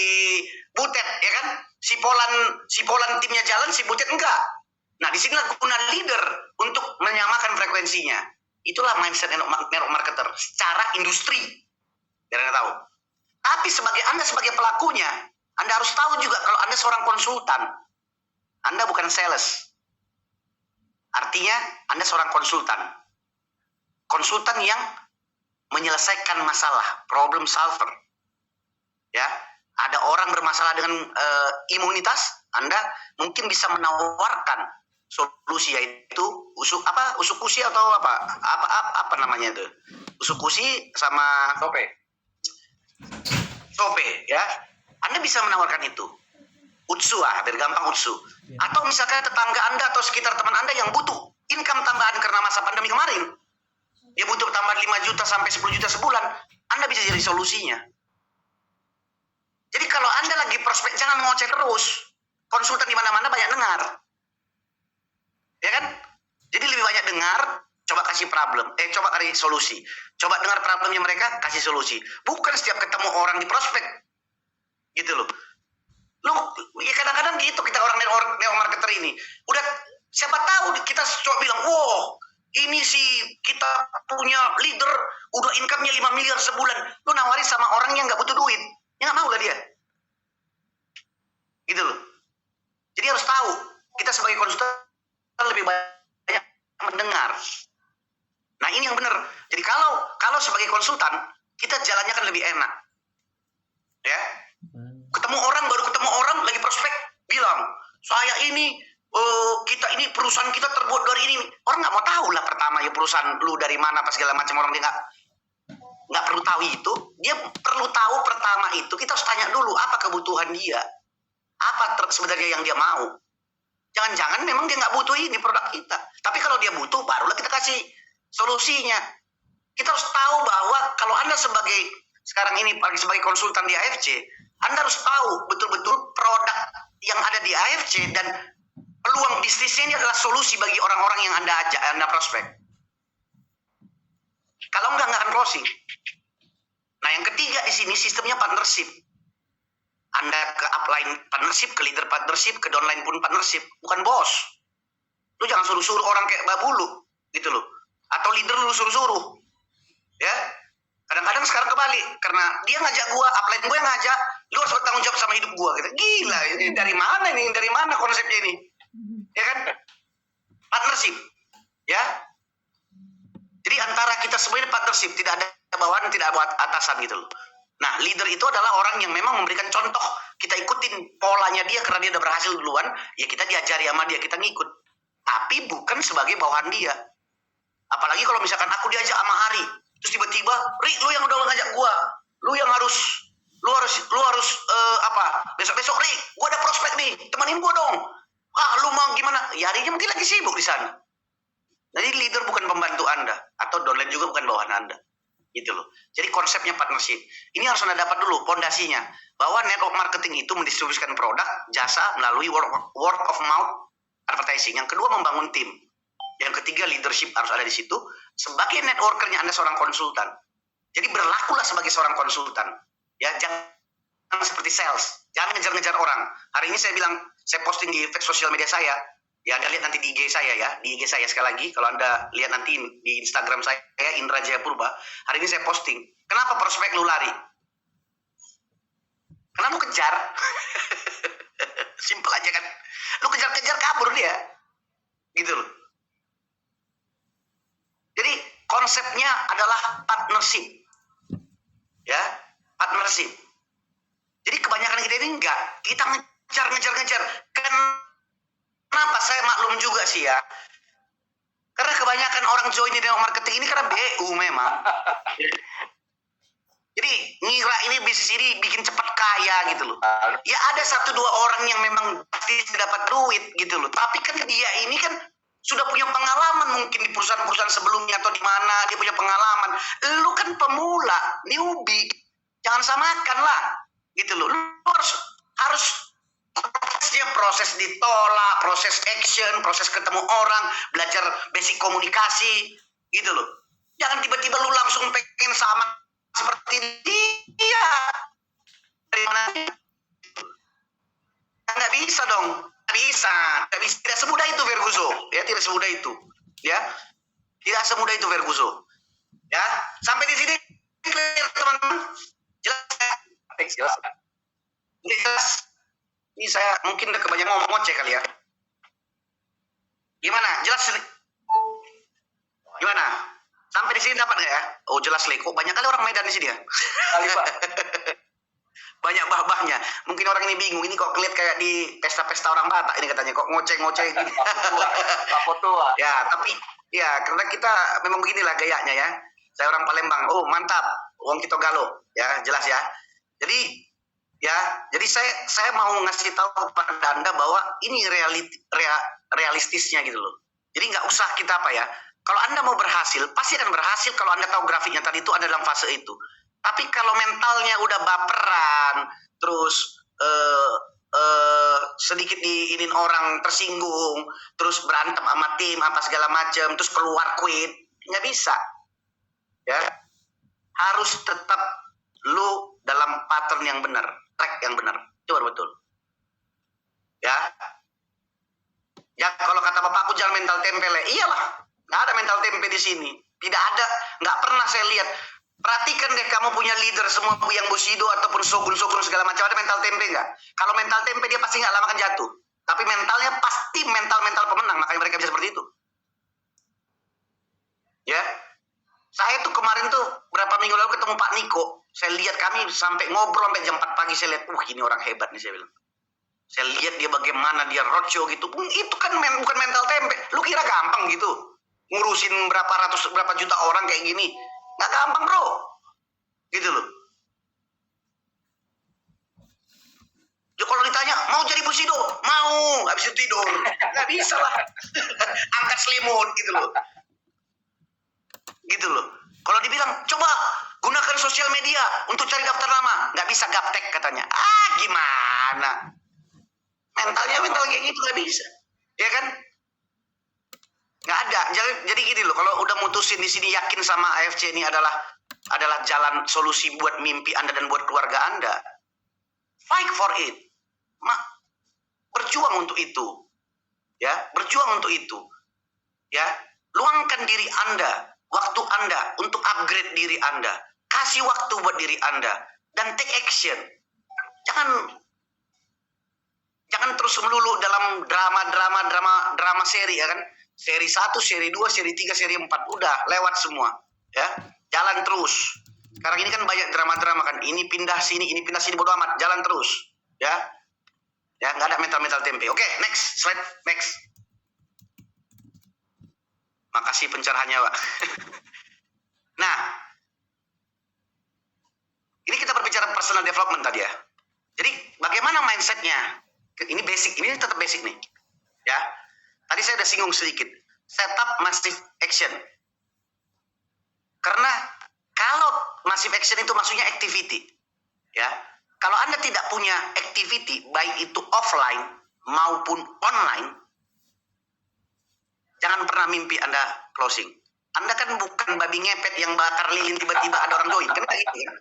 Butet, ya kan? Si Polan timnya jalan, si Butet enggak. Nah, di sinilah guna leader untuk menyamakan frekuensinya. Itulah mindset network marketer secara industri. Biar Anda tahu. Tapi Anda sebagai pelakunya, Anda harus tahu juga kalau Anda seorang konsultan. Anda bukan sales. Artinya Anda seorang konsultan. Konsultan yang menyelesaikan masalah, problem solver. Ya, ada orang bermasalah dengan imunitas, Anda mungkin bisa menawarkan solusi, yaitu usukusi atau apa namanya itu, usukusi sama sope, ya. Anda bisa menawarkan itu. Utsu, biar gampang utsu. Atau misalkan tetangga Anda atau sekitar teman Anda yang butuh income tambahan karena masa pandemi kemarin, dia butuh tambahan 5 juta sampai 10 juta sebulan, Anda bisa jadi solusinya. Jadi kalau Anda lagi prospek, jangan ngoceh terus. Konsultan di mana-mana banyak dengar. Ya kan? Jadi lebih banyak dengar, coba kasih coba kasih solusi. Coba dengar problemnya mereka, kasih solusi. Bukan setiap ketemu orang di prospek. Gitu loh. Lu ya kadang-kadang gitu kita orang neo marketer ini. Udah siapa tahu kita coba bilang, "Wow, ini sih kita punya leader udah income-nya 5 miliar sebulan." Lu nawarin sama orang yang nggak butuh duit. Ya nggak mau lah dia. Gitu loh. Jadi harus tahu, kita sebagai konsultan lebih banyak mendengar. Nah, ini yang benar. Jadi kalau sebagai konsultan, kita jalannya kan lebih enak. Ya. Baru ketemu orang lagi prospek bilang, "Saya ini kita ini perusahaan kita terbuat dari ini." Orang nggak mau tahu lah pertama ya perusahaan lu dari mana apa segala macam, orang dia nggak perlu tahu itu. Dia perlu tahu pertama itu kita harus tanya dulu apa kebutuhan dia, apa sebenarnya yang dia mau. Jangan-jangan memang dia nggak butuh ini produk kita. Tapi kalau dia butuh, barulah kita kasih solusinya. Kita harus tahu bahwa kalau Anda sekarang ini sebagai konsultan di AFC, Anda harus tahu betul-betul produk yang ada di AFC dan peluang bisnisnya ini adalah solusi bagi orang-orang yang Anda ajak, Anda prospek. Kalau nggak akan closing. Nah, yang ketiga di sini sistemnya partnership. Anda ke upline partnership, ke leader partnership, ke downline pun partnership. Bukan bos. Lu jangan suruh-suruh orang kayak babulu. Gitu loh. Atau leader lu suruh-suruh. Ya. Kadang-kadang sekarang kebalik. Karena dia ngajak gua, upline gue yang ngajak, lu harus bertanggung jawab sama hidup gua. Gitu. Gila, ini dari mana ini? Dari mana konsepnya ini? Ya kan? Partnership. Ya. Jadi antara kita semua ini partnership. Tidak ada bawahan, tidak ada atasan gitu loh. Nah, leader itu adalah orang yang memang memberikan contoh. Kita ikutin polanya dia karena dia udah berhasil duluan. Ya kita diajari sama dia, kita ngikut. Tapi bukan sebagai bawahan dia. Apalagi kalau misalkan aku diajak sama Ari. Terus tiba-tiba, "Ri, lu yang udah ngajak gua. Lu harus besok-besok, Ri, gua ada prospek nih. Temenin gua dong." "Ah, lu mau gimana?" Ya Arinya mungkin lagi sibuk di sana. Jadi leader bukan pembantu Anda. Atau downline juga bukan bawahan Anda. Gitu loh. Jadi konsepnya partnership. Ini harus Anda dapat dulu pondasinya. Bahwa network marketing itu mendistribusikan produk, jasa melalui word of mouth advertising. Yang kedua membangun tim. Yang ketiga leadership harus ada di situ. Sebagai networkernya Anda seorang konsultan. Jadi berlakulah sebagai seorang konsultan. Ya, jangan seperti sales. Jangan ngejar-ngejar orang. Hari ini saya posting di sosial media saya. Ya, Anda lihat nanti di IG saya ya. Di IG saya sekali lagi. Kalau Anda lihat nanti di Instagram saya, Indra Jaya Purba. Hari ini saya posting. Kenapa prospek lu lari? Karena lu kejar. Simpel aja kan. Lu kejar-kejar kabur dia. Gitu loh. Jadi konsepnya adalah partnership. Ya, partnership. Jadi kebanyakan kita ini enggak. Kita ngejar. Kenapa saya maklum juga sih ya? Karena kebanyakan orang join di network marketing ini karena BU memang. Jadi ngira ini bisnis ini bikin cepat kaya gitu loh. Ya ada 1-2 orang yang memang pasti dapat duit gitu loh. Tapi kan dia ini kan sudah punya pengalaman mungkin di perusahaan-perusahaan sebelumnya atau di mana dia punya pengalaman. Lu kan pemula, newbie. Jangan samakan lah. Gitu loh. Lu harus proses ditolak, proses action, proses ketemu orang, belajar basic komunikasi, gitu loh. Jangan tiba-tiba lu langsung pengen sama seperti dia. Dari mana? Nggak bisa dong. Nggak bisa. Tidak semudah itu Verguso. Ya, tidak semudah itu. Ya, tidak semudah itu Verguso. Ya, sampai di sini clear teman-teman. Jelas? Jelas. Ini saya mungkin udah kebanyakan ngoceh kali ya. Gimana? Jelas? Gimana? Sampai di sini dapat nggak ya? Oh jelas Le. Kok banyak kali orang Medan di sini ya? Kali Pak. Banyak bah-bahnya. Mungkin orang ini bingung. Ini kok kelihatan kayak di pesta-pesta orang Batak ini katanya. Kok ngoceh-ngoceh gini. Apa tua? Ya tapi ya karena kita memang beginilah gayanya ya. Saya orang Palembang. Oh mantap. Wong kita Galo. Ya jelas ya. Jadi saya mau ngasih tahu kepada Anda bahwa ini realistisnya gitu loh. Jadi nggak usah kita apa ya. Kalau Anda mau berhasil, pasti akan berhasil kalau Anda tahu grafiknya tadi itu ada dalam fase itu. Tapi kalau mentalnya udah baperan, terus sedikit diinin orang tersinggung, terus berantem sama tim apa segala macam, terus keluar quit, nggak bisa. Ya, harus tetap lu dalam pattern yang benar, track yang benar, itu baru betul. Ya. Ya kalau kata bapakku jangan mental tempe le. Iyalah, nggak ada mental tempe di sini. Tidak ada, nggak pernah saya lihat. Perhatikan deh kamu punya leader semua yang Bushido ataupun Shogun segala macam, ada mental tempe nggak? Kalau mental tempe dia pasti nggak lama akan jatuh. Tapi mentalnya pasti mental pemenang, makanya mereka bisa seperti itu. Ya, saya tuh kemarin tuh berapa minggu lalu ketemu Pak Niko. Saya lihat kami sampai ngobrol sampai jam 4 pagi. Saya lihat, ini orang hebat nih, saya bilang. Saya lihat dia bagaimana dia roadshow gitu. Itu kan bukan mental tempe. Lu kira gampang gitu? Ngurusin berapa juta orang kayak gini. Nggak gampang bro. Gitu loh. Ya kalau ditanya, mau jadi Bushido? Mau. Habis itu tidur. Nggak bisa lah. Angkat selimut gitu loh. Gitu loh. Kalau dibilang, coba gunakan sosial media untuk cari daftar nama. Nggak bisa gaptek katanya. Gimana? Mentalnya mental kayak gitu nggak bisa, ya kan? Nggak ada. Jadi gini loh, kalau udah mutusin di sini yakin sama AFC ini adalah jalan solusi buat mimpi Anda dan buat keluarga Anda, fight for it, berjuang untuk itu, ya, berjuang untuk itu, ya, luangkan diri Anda, waktu Anda untuk upgrade diri Anda, kasih waktu buat diri Anda dan take action, Jangan terus melulu dalam drama seri, ya kan? Seri 1, seri 2, seri 3, seri 4. Udah, lewat semua. Ya, jalan terus. Sekarang ini kan banyak drama-drama kan. Ini pindah sini, bodo amat. Jalan terus. Ya. Ya, nggak ada mental tempe. Oke, next. Slide, next. Makasih pencerahannya, Pak. Nah, ini kita berbicara personal development tadi ya. Jadi, bagaimana mindsetnya? Ini basic, ini tetap basic nih. Ya. Tadi saya udah singgung sedikit. Setup massive action. Karena kalau massive action itu maksudnya activity. Ya. Kalau Anda tidak punya activity, baik itu offline maupun online, jangan pernah mimpi Anda closing. Anda kan bukan babi ngepet yang bakar lilin tiba-tiba ada orang join. Kan kayak gitu kan?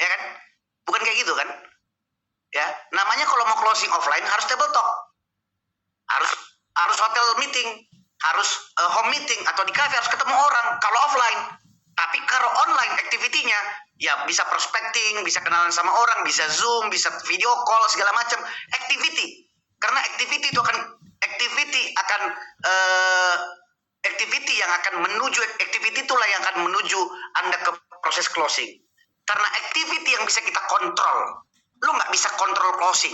Ya kan? Bukan kayak gitu kan? Ya, namanya kalau mau closing offline harus table talk, harus hotel meeting, harus home meeting atau di cafe harus ketemu orang. Kalau offline, tapi kalau online activity-nya ya bisa prospecting, bisa kenalan sama orang, bisa zoom, bisa video call segala macam activity. Karena activity itulah yang akan menuju Anda ke proses closing. Karena activity yang bisa kita kontrol. Lu nggak bisa kontrol closing,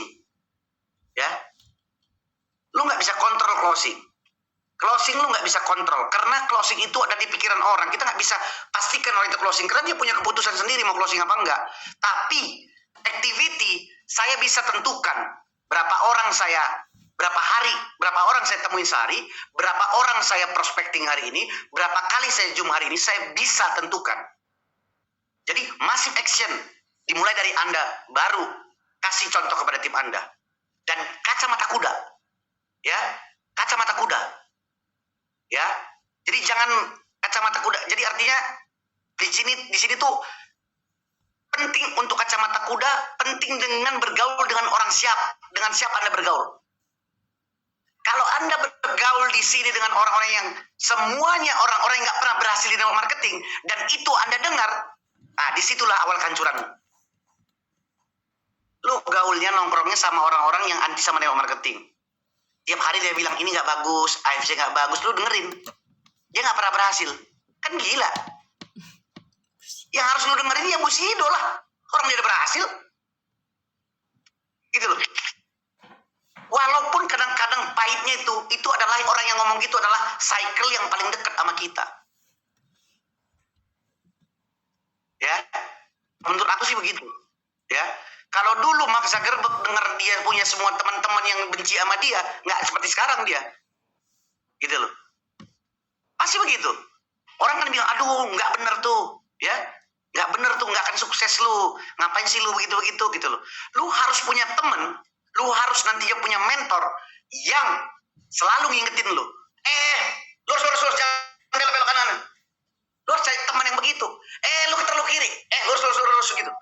ya. Lu nggak bisa kontrol closing. Closing lu nggak bisa kontrol, karena closing itu ada di pikiran orang. Kita nggak bisa pastikan orang itu closing, karena dia punya keputusan sendiri mau closing apa enggak. Tapi activity saya bisa tentukan berapa orang saya temuin sehari, berapa orang saya prospecting hari ini, berapa kali saya zoom hari ini, saya bisa tentukan. Jadi massive action dimulai dari Anda, baru kasih contoh kepada tim Anda. Dan kacamata kuda. Ya, kacamata kuda. Ya. Jadi jangan kacamata kuda. Jadi artinya di sini tuh penting untuk kacamata kuda, penting dengan bergaul dengan dengan siapa Anda bergaul. Kalau Anda bergaul di sini dengan orang-orang yang semuanya orang-orang yang nggak pernah berhasil di network marketing, dan itu Anda dengar, disitulah awal kehancuranmu. Lu gaulnya nongkrongnya sama orang-orang yang anti sama network marketing. Tiap hari dia bilang ini nggak bagus, AFC nggak bagus, lu dengerin. Dia nggak pernah berhasil, kan gila. Yang harus lu dengerin ya Bushido lah, orang dia udah berhasil. Gitu loh. Walaupun kadang-kadang pahitnya itu adalah orang yang ngomong gitu adalah cycle yang paling dekat sama kita. Ya, menurut aku sih begitu. Ya. Kalau dulu Mark Zuckerberg dengar dia punya semua teman-teman yang benci sama dia, nggak seperti sekarang dia. Gitu loh. Pasti begitu. Orang kan bilang, aduh nggak bener tuh. Ya, nggak bener tuh, nggak akan sukses lu. Ngapain sih lu begitu-begitu gitu loh. Lu harus punya teman, lu harus nantinya punya mentor yang selalu ngingetin lu. Lurus, jangan belok kanan. Lu harus cari teman yang begitu. Lu terlalu kiri. Lurus gitu.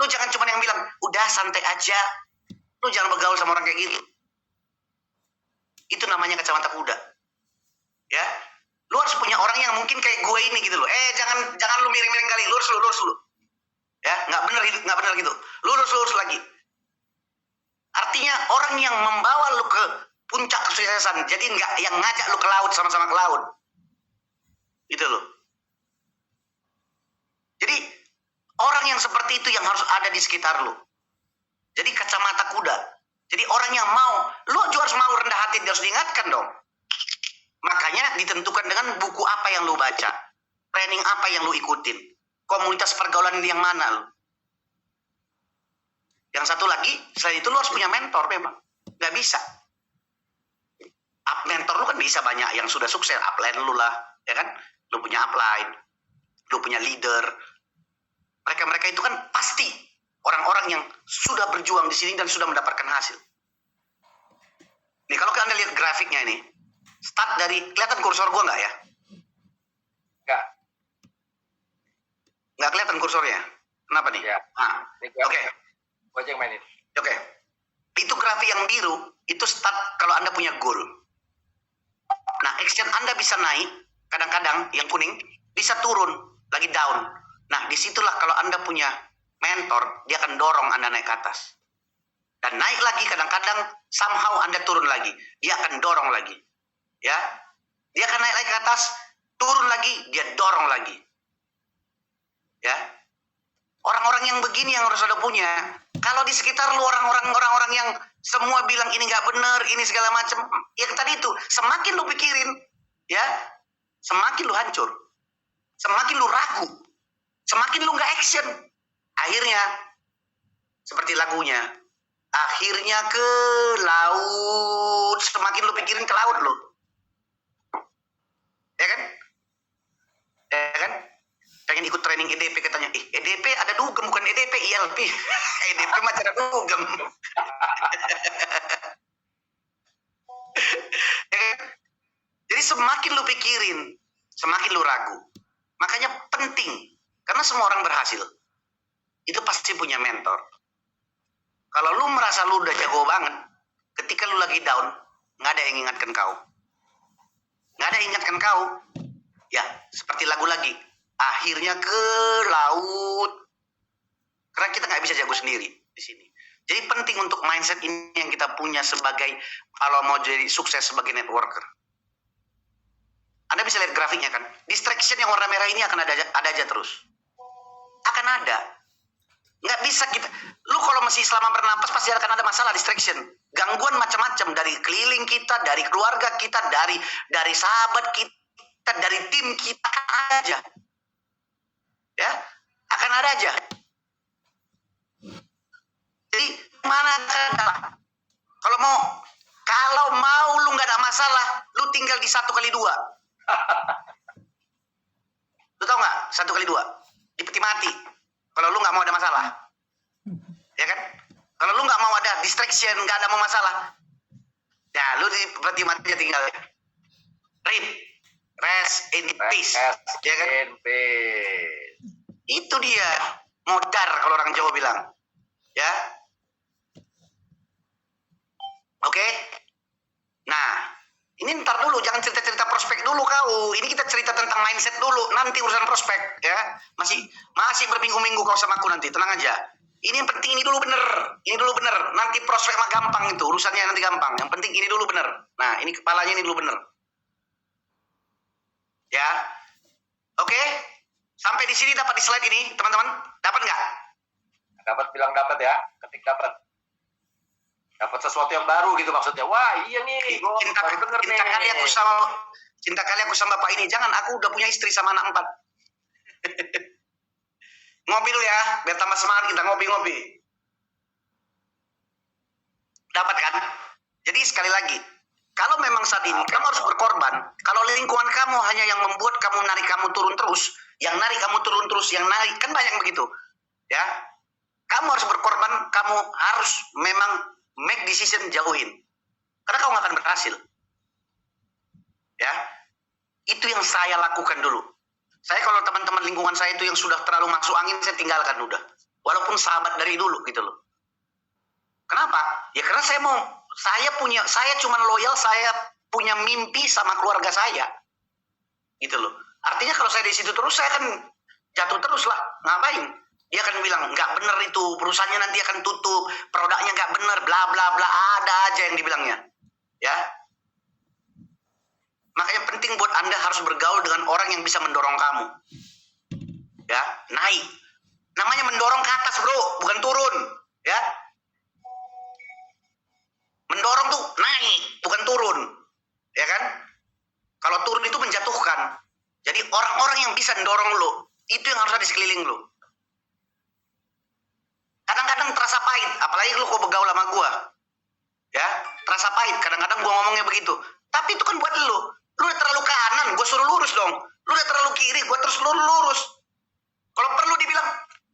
Lu jangan cuma yang bilang, udah santai aja. Lu jangan bergaul sama orang kayak gitu. Itu namanya kacamata kuda. Ya. Lu harus punya orang yang mungkin kayak gue ini gitu loh. Jangan lu miring-miring kali, lurus dulu. Ya, nggak bener gitu. Lurus lagi. Artinya orang yang membawa lu ke puncak kesuksesan, jadi nggak yang ngajak lu ke laut sama-sama ke laut. Gitu loh. Jadi orang yang seperti itu yang harus ada di sekitar lu. Jadi kacamata kuda. Jadi orang yang mau, lu juga harus mau rendah hati, harus diingatkan dong. Makanya ditentukan dengan buku apa yang lu baca, training apa yang lu ikutin, komunitas pergaulan yang mana lu. Yang satu lagi, selain itu lu harus punya mentor memang. Nggak bisa. Mentor lu kan bisa banyak yang sudah sukses, upline lu lah, ya kan? Lu punya upline, lu punya leader. Mereka itu kan pasti orang-orang yang sudah berjuang di sini dan sudah mendapatkan hasil. Nih kalau Anda lihat grafiknya ini, start dari, kelihatan kursor gua nggak ya? Nggak kelihatan kursornya. Kenapa nih? Ya. Oke. Gua aja yang mainin. Oke. Itu grafik yang biru, itu start kalau Anda punya goal. Nah, action Anda bisa naik, kadang-kadang yang kuning bisa turun, lagi down. Nah, disitulah kalau Anda punya mentor, dia akan dorong Anda naik ke atas. Dan naik lagi, kadang-kadang somehow Anda turun lagi, dia akan dorong lagi. Ya, dia akan naik lagi ke atas, turun lagi, dia dorong lagi. Ya, orang-orang yang begini yang harus ada punya. Kalau di sekitar lu orang-orang yang semua bilang ini nggak benar, ini segala macam, ya tadi itu, semakin lu pikirin, ya, semakin lu hancur, semakin lu ragu, semakin lu nggak action. Akhirnya, seperti lagunya, akhirnya ke laut, semakin lu pikirin ke laut lu. Ya kan? Ya kan? Pengen ikut training EDP katanya. EDP ada dugem, bukan EDP, ILP. EDP mah cara dugem. Ya kan? Jadi semakin lu pikirin, semakin lu ragu. Makanya penting, karena semua orang berhasil, itu pasti punya mentor. Kalau lu merasa lu udah jago banget, ketika lu lagi down, nggak ada yang ingatkan kau. Nggak ada yang ingatkan kau. Ya, seperti lagu lagi. Akhirnya ke laut. Karena kita nggak bisa jago sendiri di sini. Jadi penting untuk mindset ini yang kita punya sebagai, kalau mau jadi sukses sebagai networker. Anda bisa lihat grafiknya kan. Distraction yang warna merah ini akan ada aja terus. Akan ada. Nggak bisa kita. Lu kalau masih selama bernapas pasti akan ada masalah distraction. Gangguan macam-macam dari keliling kita, dari keluarga kita, dari sahabat kita, dari tim kita, akan aja. Ya, akan ada aja. Jadi mana adalah kalau mau lu nggak ada masalah, lu tinggal di 1x2. Lu tau nggak 1x2? Di peti mati. Kalau lu nggak mau ada masalah, ya kan? Kalau lu nggak mau ada distraction, nggak ada mau masalah, ya lu di peti mati aja tinggal. Rest in peace, ya kan? Itu dia modar kalau orang Jawa bilang, ya. Oke. Nah, ini ntar dulu, jangan cerita-cerita prospek dulu kau. Ini kita cerita tentang mindset dulu. Nanti urusan prospek, ya. Masih berminggu-minggu kau sama aku nanti, tenang aja. Ini yang penting ini dulu bener. Nanti prospek mah gampang itu, urusannya nanti gampang. Yang penting ini dulu bener. Nah, ini kepalanya ini dulu bener. Ya. Oke. Sampai di sini dapat di slide ini, teman-teman? Dapat nggak? Dapat, bilang dapat ya. Ketik dapat. Dapat sesuatu yang baru gitu maksudnya. Wah, iya nih. Cinta kali aku sama Bapak ini. Jangan, aku udah punya istri sama anak 4. Ngopi dulu ya, biar tambah semangat kita ngopi-ngopi. Dapat kan? Jadi sekali lagi, kalau memang saat ini kamu harus berkorban, kalau lingkungan kamu hanya yang membuat kamu narik kamu turun terus, yang narik kamu turun terus, yang narik, kan banyak begitu. Ya. Kamu harus berkorban, kamu harus memang make decision, jauhin. Karena kamu gak akan berhasil. Ya. Itu yang saya lakukan dulu. Saya kalau teman-teman lingkungan saya itu yang sudah terlalu masuk angin, saya tinggalkan udah. Walaupun sahabat dari dulu gitu loh. Kenapa? Ya karena saya cuma loyal, saya punya mimpi sama keluarga saya. Gitu loh. Artinya kalau saya di situ terus, saya akan jatuh terus lah. Ngapain? Dia akan bilang, nggak bener itu, perusahaannya nanti akan tutup, produknya nggak bener, bla bla bla, ada aja yang dibilangnya. Ya. Makanya penting buat Anda harus bergaul dengan orang yang bisa mendorong kamu. Ya, naik. Namanya mendorong ke atas, bro, bukan turun. Ya. Mendorong tuh naik, bukan turun. Ya kan? Kalau turun itu menjatuhkan. Jadi orang-orang yang bisa mendorong lo, itu yang harus ada di sekeliling lo. Kadang-kadang terasa pahit, apalagi lu kok bergaul sama gua. Ya, terasa pahit. Kadang-kadang gua ngomongnya begitu. Tapi itu kan buat lu. Lu udah terlalu kanan, gua suruh lurus dong. Lu udah terlalu kiri, gua terus lurus. Kalau perlu dibilang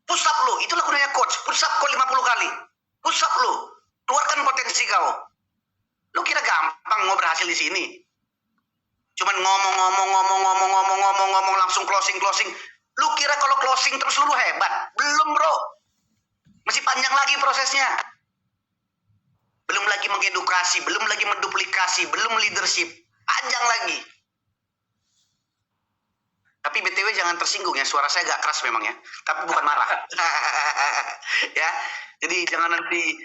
push up lu, itulah gunanya coach. Push up kau 50 kali. Push up lu. Keluarkan potensi kau. Lu kira gampang mau berhasil di sini? Cuman ngomong langsung closing. Lu kira kalau closing terus lu hebat? Belum, bro. Masih panjang lagi prosesnya. Belum lagi mengedukasi, belum lagi menduplikasi, belum leadership. Panjang lagi. Tapi BTW jangan tersinggung ya, suara saya agak keras memang ya. Tapi bukan marah. Ya. Jadi jangan nanti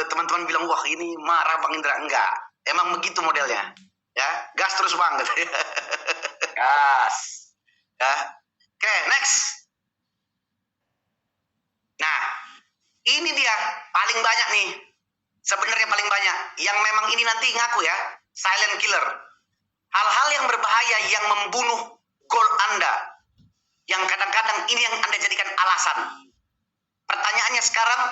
teman-teman bilang, wah ini marah Bang Indra. Enggak. Emang begitu modelnya. Ya, gas terus Bang. Gas. Ya. Oke, next. Nah, ini dia paling banyak nih. Sebenarnya paling banyak. Yang memang ini nanti ngaku ya, silent killer. Hal-hal yang berbahaya yang membunuh goal Anda. Yang kadang-kadang ini yang Anda jadikan alasan. Pertanyaannya sekarang,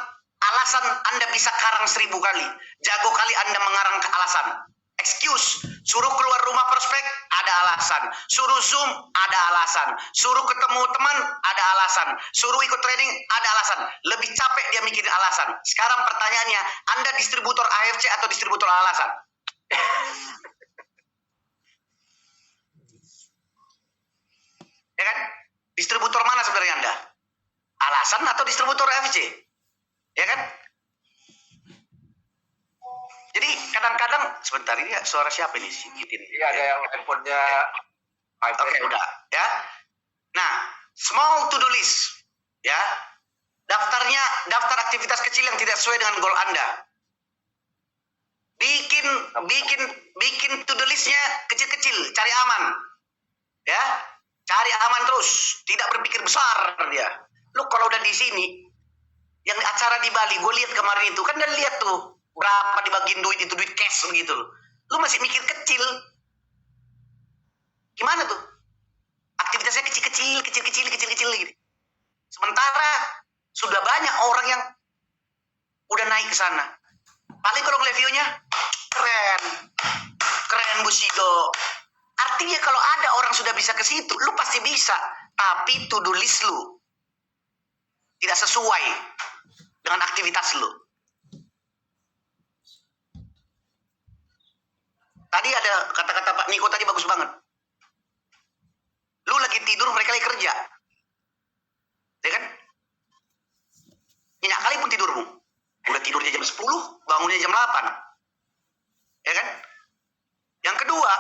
alasan Anda bisa karang 1000 kali. Jago kali Anda mengarang ke alasan. Excuse, suruh keluar rumah prospek, ada alasan. Suruh Zoom, ada alasan. Suruh ketemu teman, ada alasan. Suruh ikut training, ada alasan. Lebih capek dia mikirin alasan. Sekarang pertanyaannya, Anda distributor AFC atau distributor alasan? Ya kan? Distributor mana sebenarnya Anda? Alasan atau distributor AFC? Ya kan? Jadi kadang-kadang sebentar ini ya, suara siapa ini? Iya, ada yang handphonenya. Oke, udah ya. Nah, small to do list ya. Daftar aktivitas kecil yang tidak sesuai dengan goal Anda. Bikin to do listnya kecil-kecil, cari aman. Ya. Cari aman terus, tidak berpikir besar dia. Lu kalau udah di sini, yang acara di Bali, gue lihat kemarin itu, kan udah lihat tuh berapa dibagiin duit itu, duit cash begitu loh. Lu masih mikir kecil. Gimana tuh? Aktivitasnya kecil-kecil gitu. Sementara sudah banyak orang yang udah naik ke sana. Paling kalau ngeliat view-nya, keren Busido. Artinya kalau ada orang sudah bisa ke situ, lu pasti bisa. Tapi to do list lu tidak sesuai dengan aktivitas lu. Tadi ada kata-kata Pak Niko tadi bagus banget. Lu lagi tidur, mereka lagi kerja. Ya kan? Nyenyak kali pun tidurmu. Udah tidurnya jam 10, bangunnya jam 8. Ya kan? Yang kedua,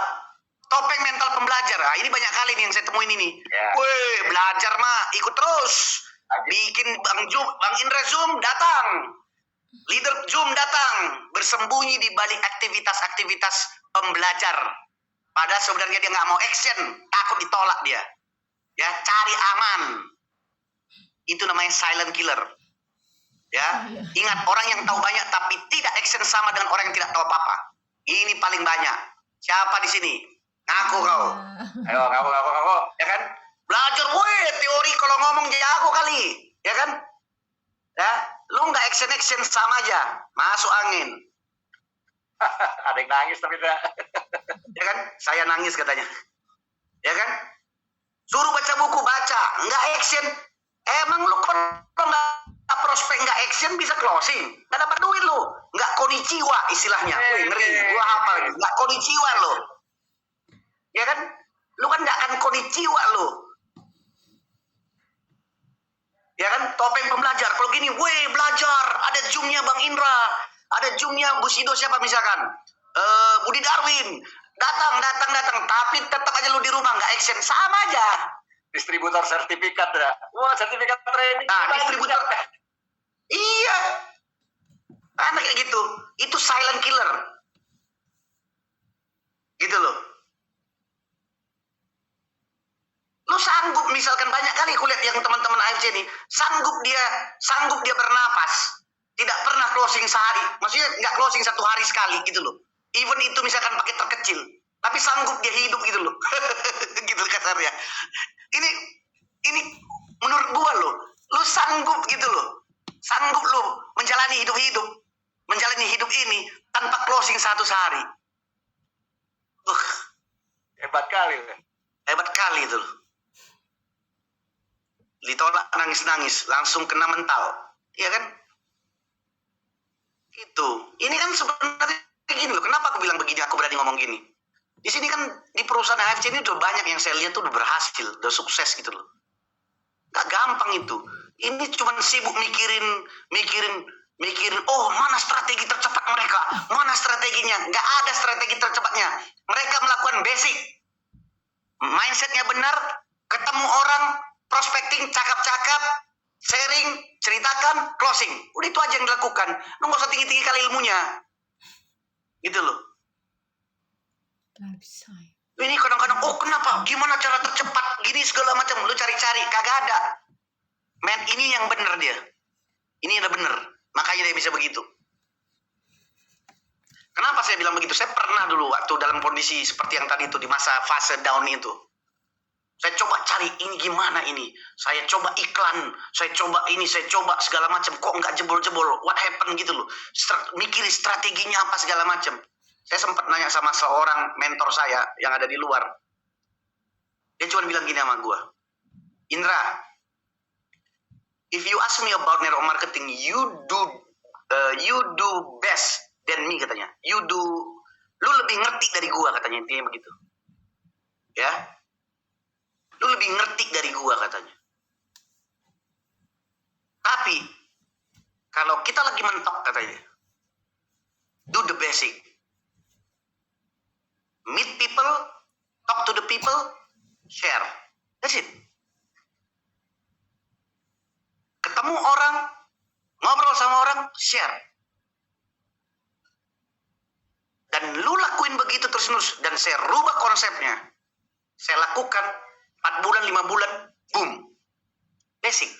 topeng mental pembelajar. Nah, ini banyak kali nih yang saya temuin ini. Yeah. Weh, belajar mah ikut terus. Bikin Bang Indra Zoom datang. Leader Zoom datang. Bersembunyi di balik aktivitas-aktivitas pembelajar. Padahal sebenarnya dia nggak mau action. Takut ditolak dia. Ya, cari aman. Itu namanya silent killer. Ya, ingat orang yang tahu banyak tapi tidak action sama dengan orang yang tidak tahu apa-apa. Ini paling banyak. Siapa di sini? Ngaku kau. Ayo, ngaku. Ya kan? Belajar, woi, teori kalau ngomong jago kali. Ya kan? Ya, lu nggak action sama aja. Masuk angin. Ada yang nangis tapi tidak. Ya kan? Saya nangis katanya. Ya kan? Suruh baca buku, baca. Nggak action. Emang lu kalau nggak prospek, nggak action bisa closing. Nggak dapat duit lu. Nggak konnichiwa istilahnya. Wih, ngeri. Gua hafal. Nggak konnichiwa lu. Ya kan? Lu kan nggak akan konnichiwa lu. Ya kan? Topeng pembelajar. Kalau gini, weh belajar. Ada Zoom-nya Bang Indra. Ada Zoom-nya Busido siapa misalkan, Budi Darwin, datang, tapi tetap aja lu di rumah nggak action, sama aja. Distributor sertifikat ya. Wah, sertifikat training. Nah, distributor, iya, karena kayak gitu, itu silent killer, gitu loh. Lo sanggup misalkan banyak kali kulihat yang teman-teman AFC nih, sanggup dia bernapas, tidak pernah closing sehari, maksudnya nggak closing 1 hari sekali gitu loh. Even itu misalkan pakai terkecil, tapi sanggup dia hidup gitu loh. Gitu kasarnya. Ini menurut gua lo sanggup gitu loh. Sanggup lo menjalani hidup ini tanpa closing 1 sehari. Hebat kali. Hebat kali itu loh. Ditolak nangis-nangis, langsung kena mental. Iya kan? Itu. Ini kan sebenarnya gini loh. Kenapa aku bilang begini, aku berani ngomong gini. Di sini kan di perusahaan AFC ini udah banyak yang saya lihat tuh udah berhasil, udah sukses gitu loh. Gak gampang itu. Ini cuma sibuk mikirin, oh mana strategi tercepat mereka, mana strateginya. Gak ada strategi tercepatnya. Mereka melakukan basic. Mindsetnya benar, ketemu orang, prospecting, cakap-cakap, sharing, ceritakan, closing. Udah itu aja yang dilakukan. Lu gak usah tinggi-tinggi kali ilmunya. Gitu loh. Ini kadang-kadang, oh kenapa? Gimana cara tercepat? Gini segala macam. Lu cari-cari, kagak ada. Men, ini yang bener dia. Ini udah bener. Makanya dia bisa begitu. Kenapa saya bilang begitu? Saya pernah dulu waktu dalam kondisi seperti yang tadi itu, di masa fase down itu. Saya coba cari ini gimana ini. Saya coba iklan, saya coba segala macam. Kok nggak jebol-jebol? What happened gitu loh. Mikirin strateginya apa segala macam. Saya sempat nanya sama seorang mentor saya yang ada di luar. Dia cuma bilang gini sama gue, Indra, if you ask me about network marketing, you do best than me katanya. Lu lebih ngerti dari gue katanya, intinya begitu. Ya. Lu lebih ngerti dari gua katanya. Tapi kalau kita lagi mentok katanya, do the basic. Meet people, talk to the people, share. That's it. Ketemu orang, ngobrol sama orang, share. Dan lu lakuin begitu terus-menerus, dan saya rubah konsepnya. Saya lakukan 4 bulan, 5 bulan, boom. Basic.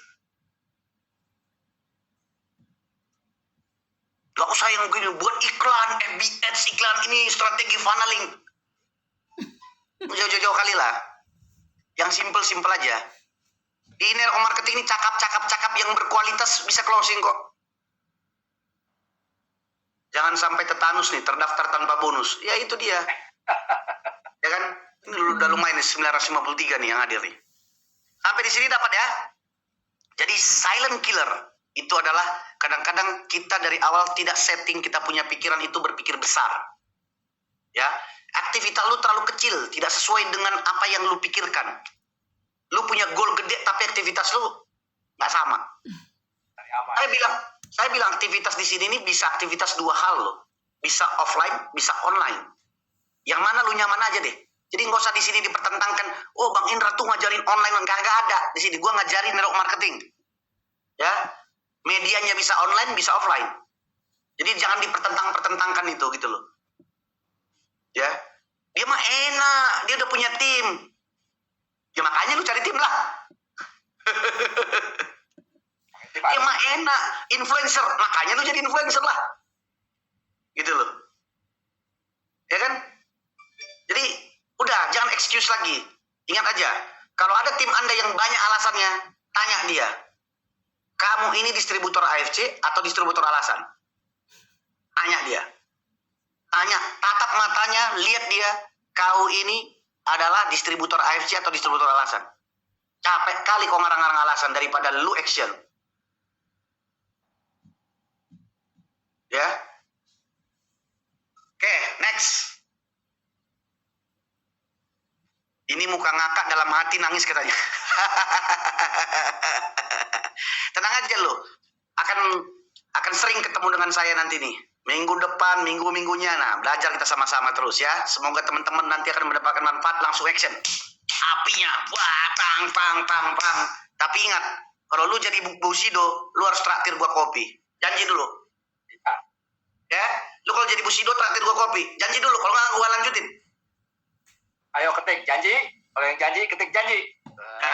Gak usah yang gini, buat iklan, FB Ads, iklan ini, strategi funneling. Jauh-jauh kali lah. Yang simple-simple aja. Di network marketing ini cakap yang berkualitas bisa closing kok. Jangan sampai tetanus nih, terdaftar tanpa bonus. Ya itu dia. Ya kan? Ini udah lumayan nih, 953 nih yang hadir nih. Sampai di sini dapat ya. Jadi silent killer itu adalah kadang-kadang kita dari awal tidak setting kita punya pikiran itu berpikir besar. Ya, aktivitas lu terlalu kecil, tidak sesuai dengan apa yang lu pikirkan. Lu punya goal gede tapi aktivitas lu nggak sama. Saya bilang aktivitas di sini ini bisa aktivitas 2 hal loh. Bisa offline, bisa online. Yang mana lu nyaman aja deh. Jadi nggak usah di sini dipertentangkan. Oh Bang Indra tuh ngajarin online, nggak ada di sini. Gua ngajarin network marketing. Ya, medianya bisa online, bisa offline. Jadi jangan dipertentangkan itu gitu loh. Ya, dia mah enak, dia udah punya tim. Ya makanya lu cari tim lah. Dia mah enak, influencer, makanya lu jadi influencer lah. Gitu loh. Ya kan? Jadi udah, jangan excuse lagi. Ingat aja, kalau ada tim Anda yang banyak alasannya, tanya dia. Kamu ini distributor AFC atau distributor alasan? Tanya dia. Tanya, tatap matanya, lihat dia. Kau ini adalah distributor AFC atau distributor alasan? Capek kali kau ngarang-ngarang alasan daripada lu action. Ya. Oke, next. Ini muka ngakak dalam hati nangis katanya. Tenang aja lo. Akan sering ketemu dengan saya nanti nih. Minggu depan, minggu-minggunya, nah belajar kita sama-sama terus ya. Semoga teman-teman nanti akan mendapatkan manfaat. Langsung action. Apinya, wah, pang, pang, pang, pang. Tapi ingat, kalau lu jadi Busido, lu harus traktir gua kopi. Janji dulu. Ya, lu kalau jadi Busido traktir gua kopi. Janji dulu, kalau nggak gua lanjutin. Ayo ketik janji. Kalau yang janji ketik janji.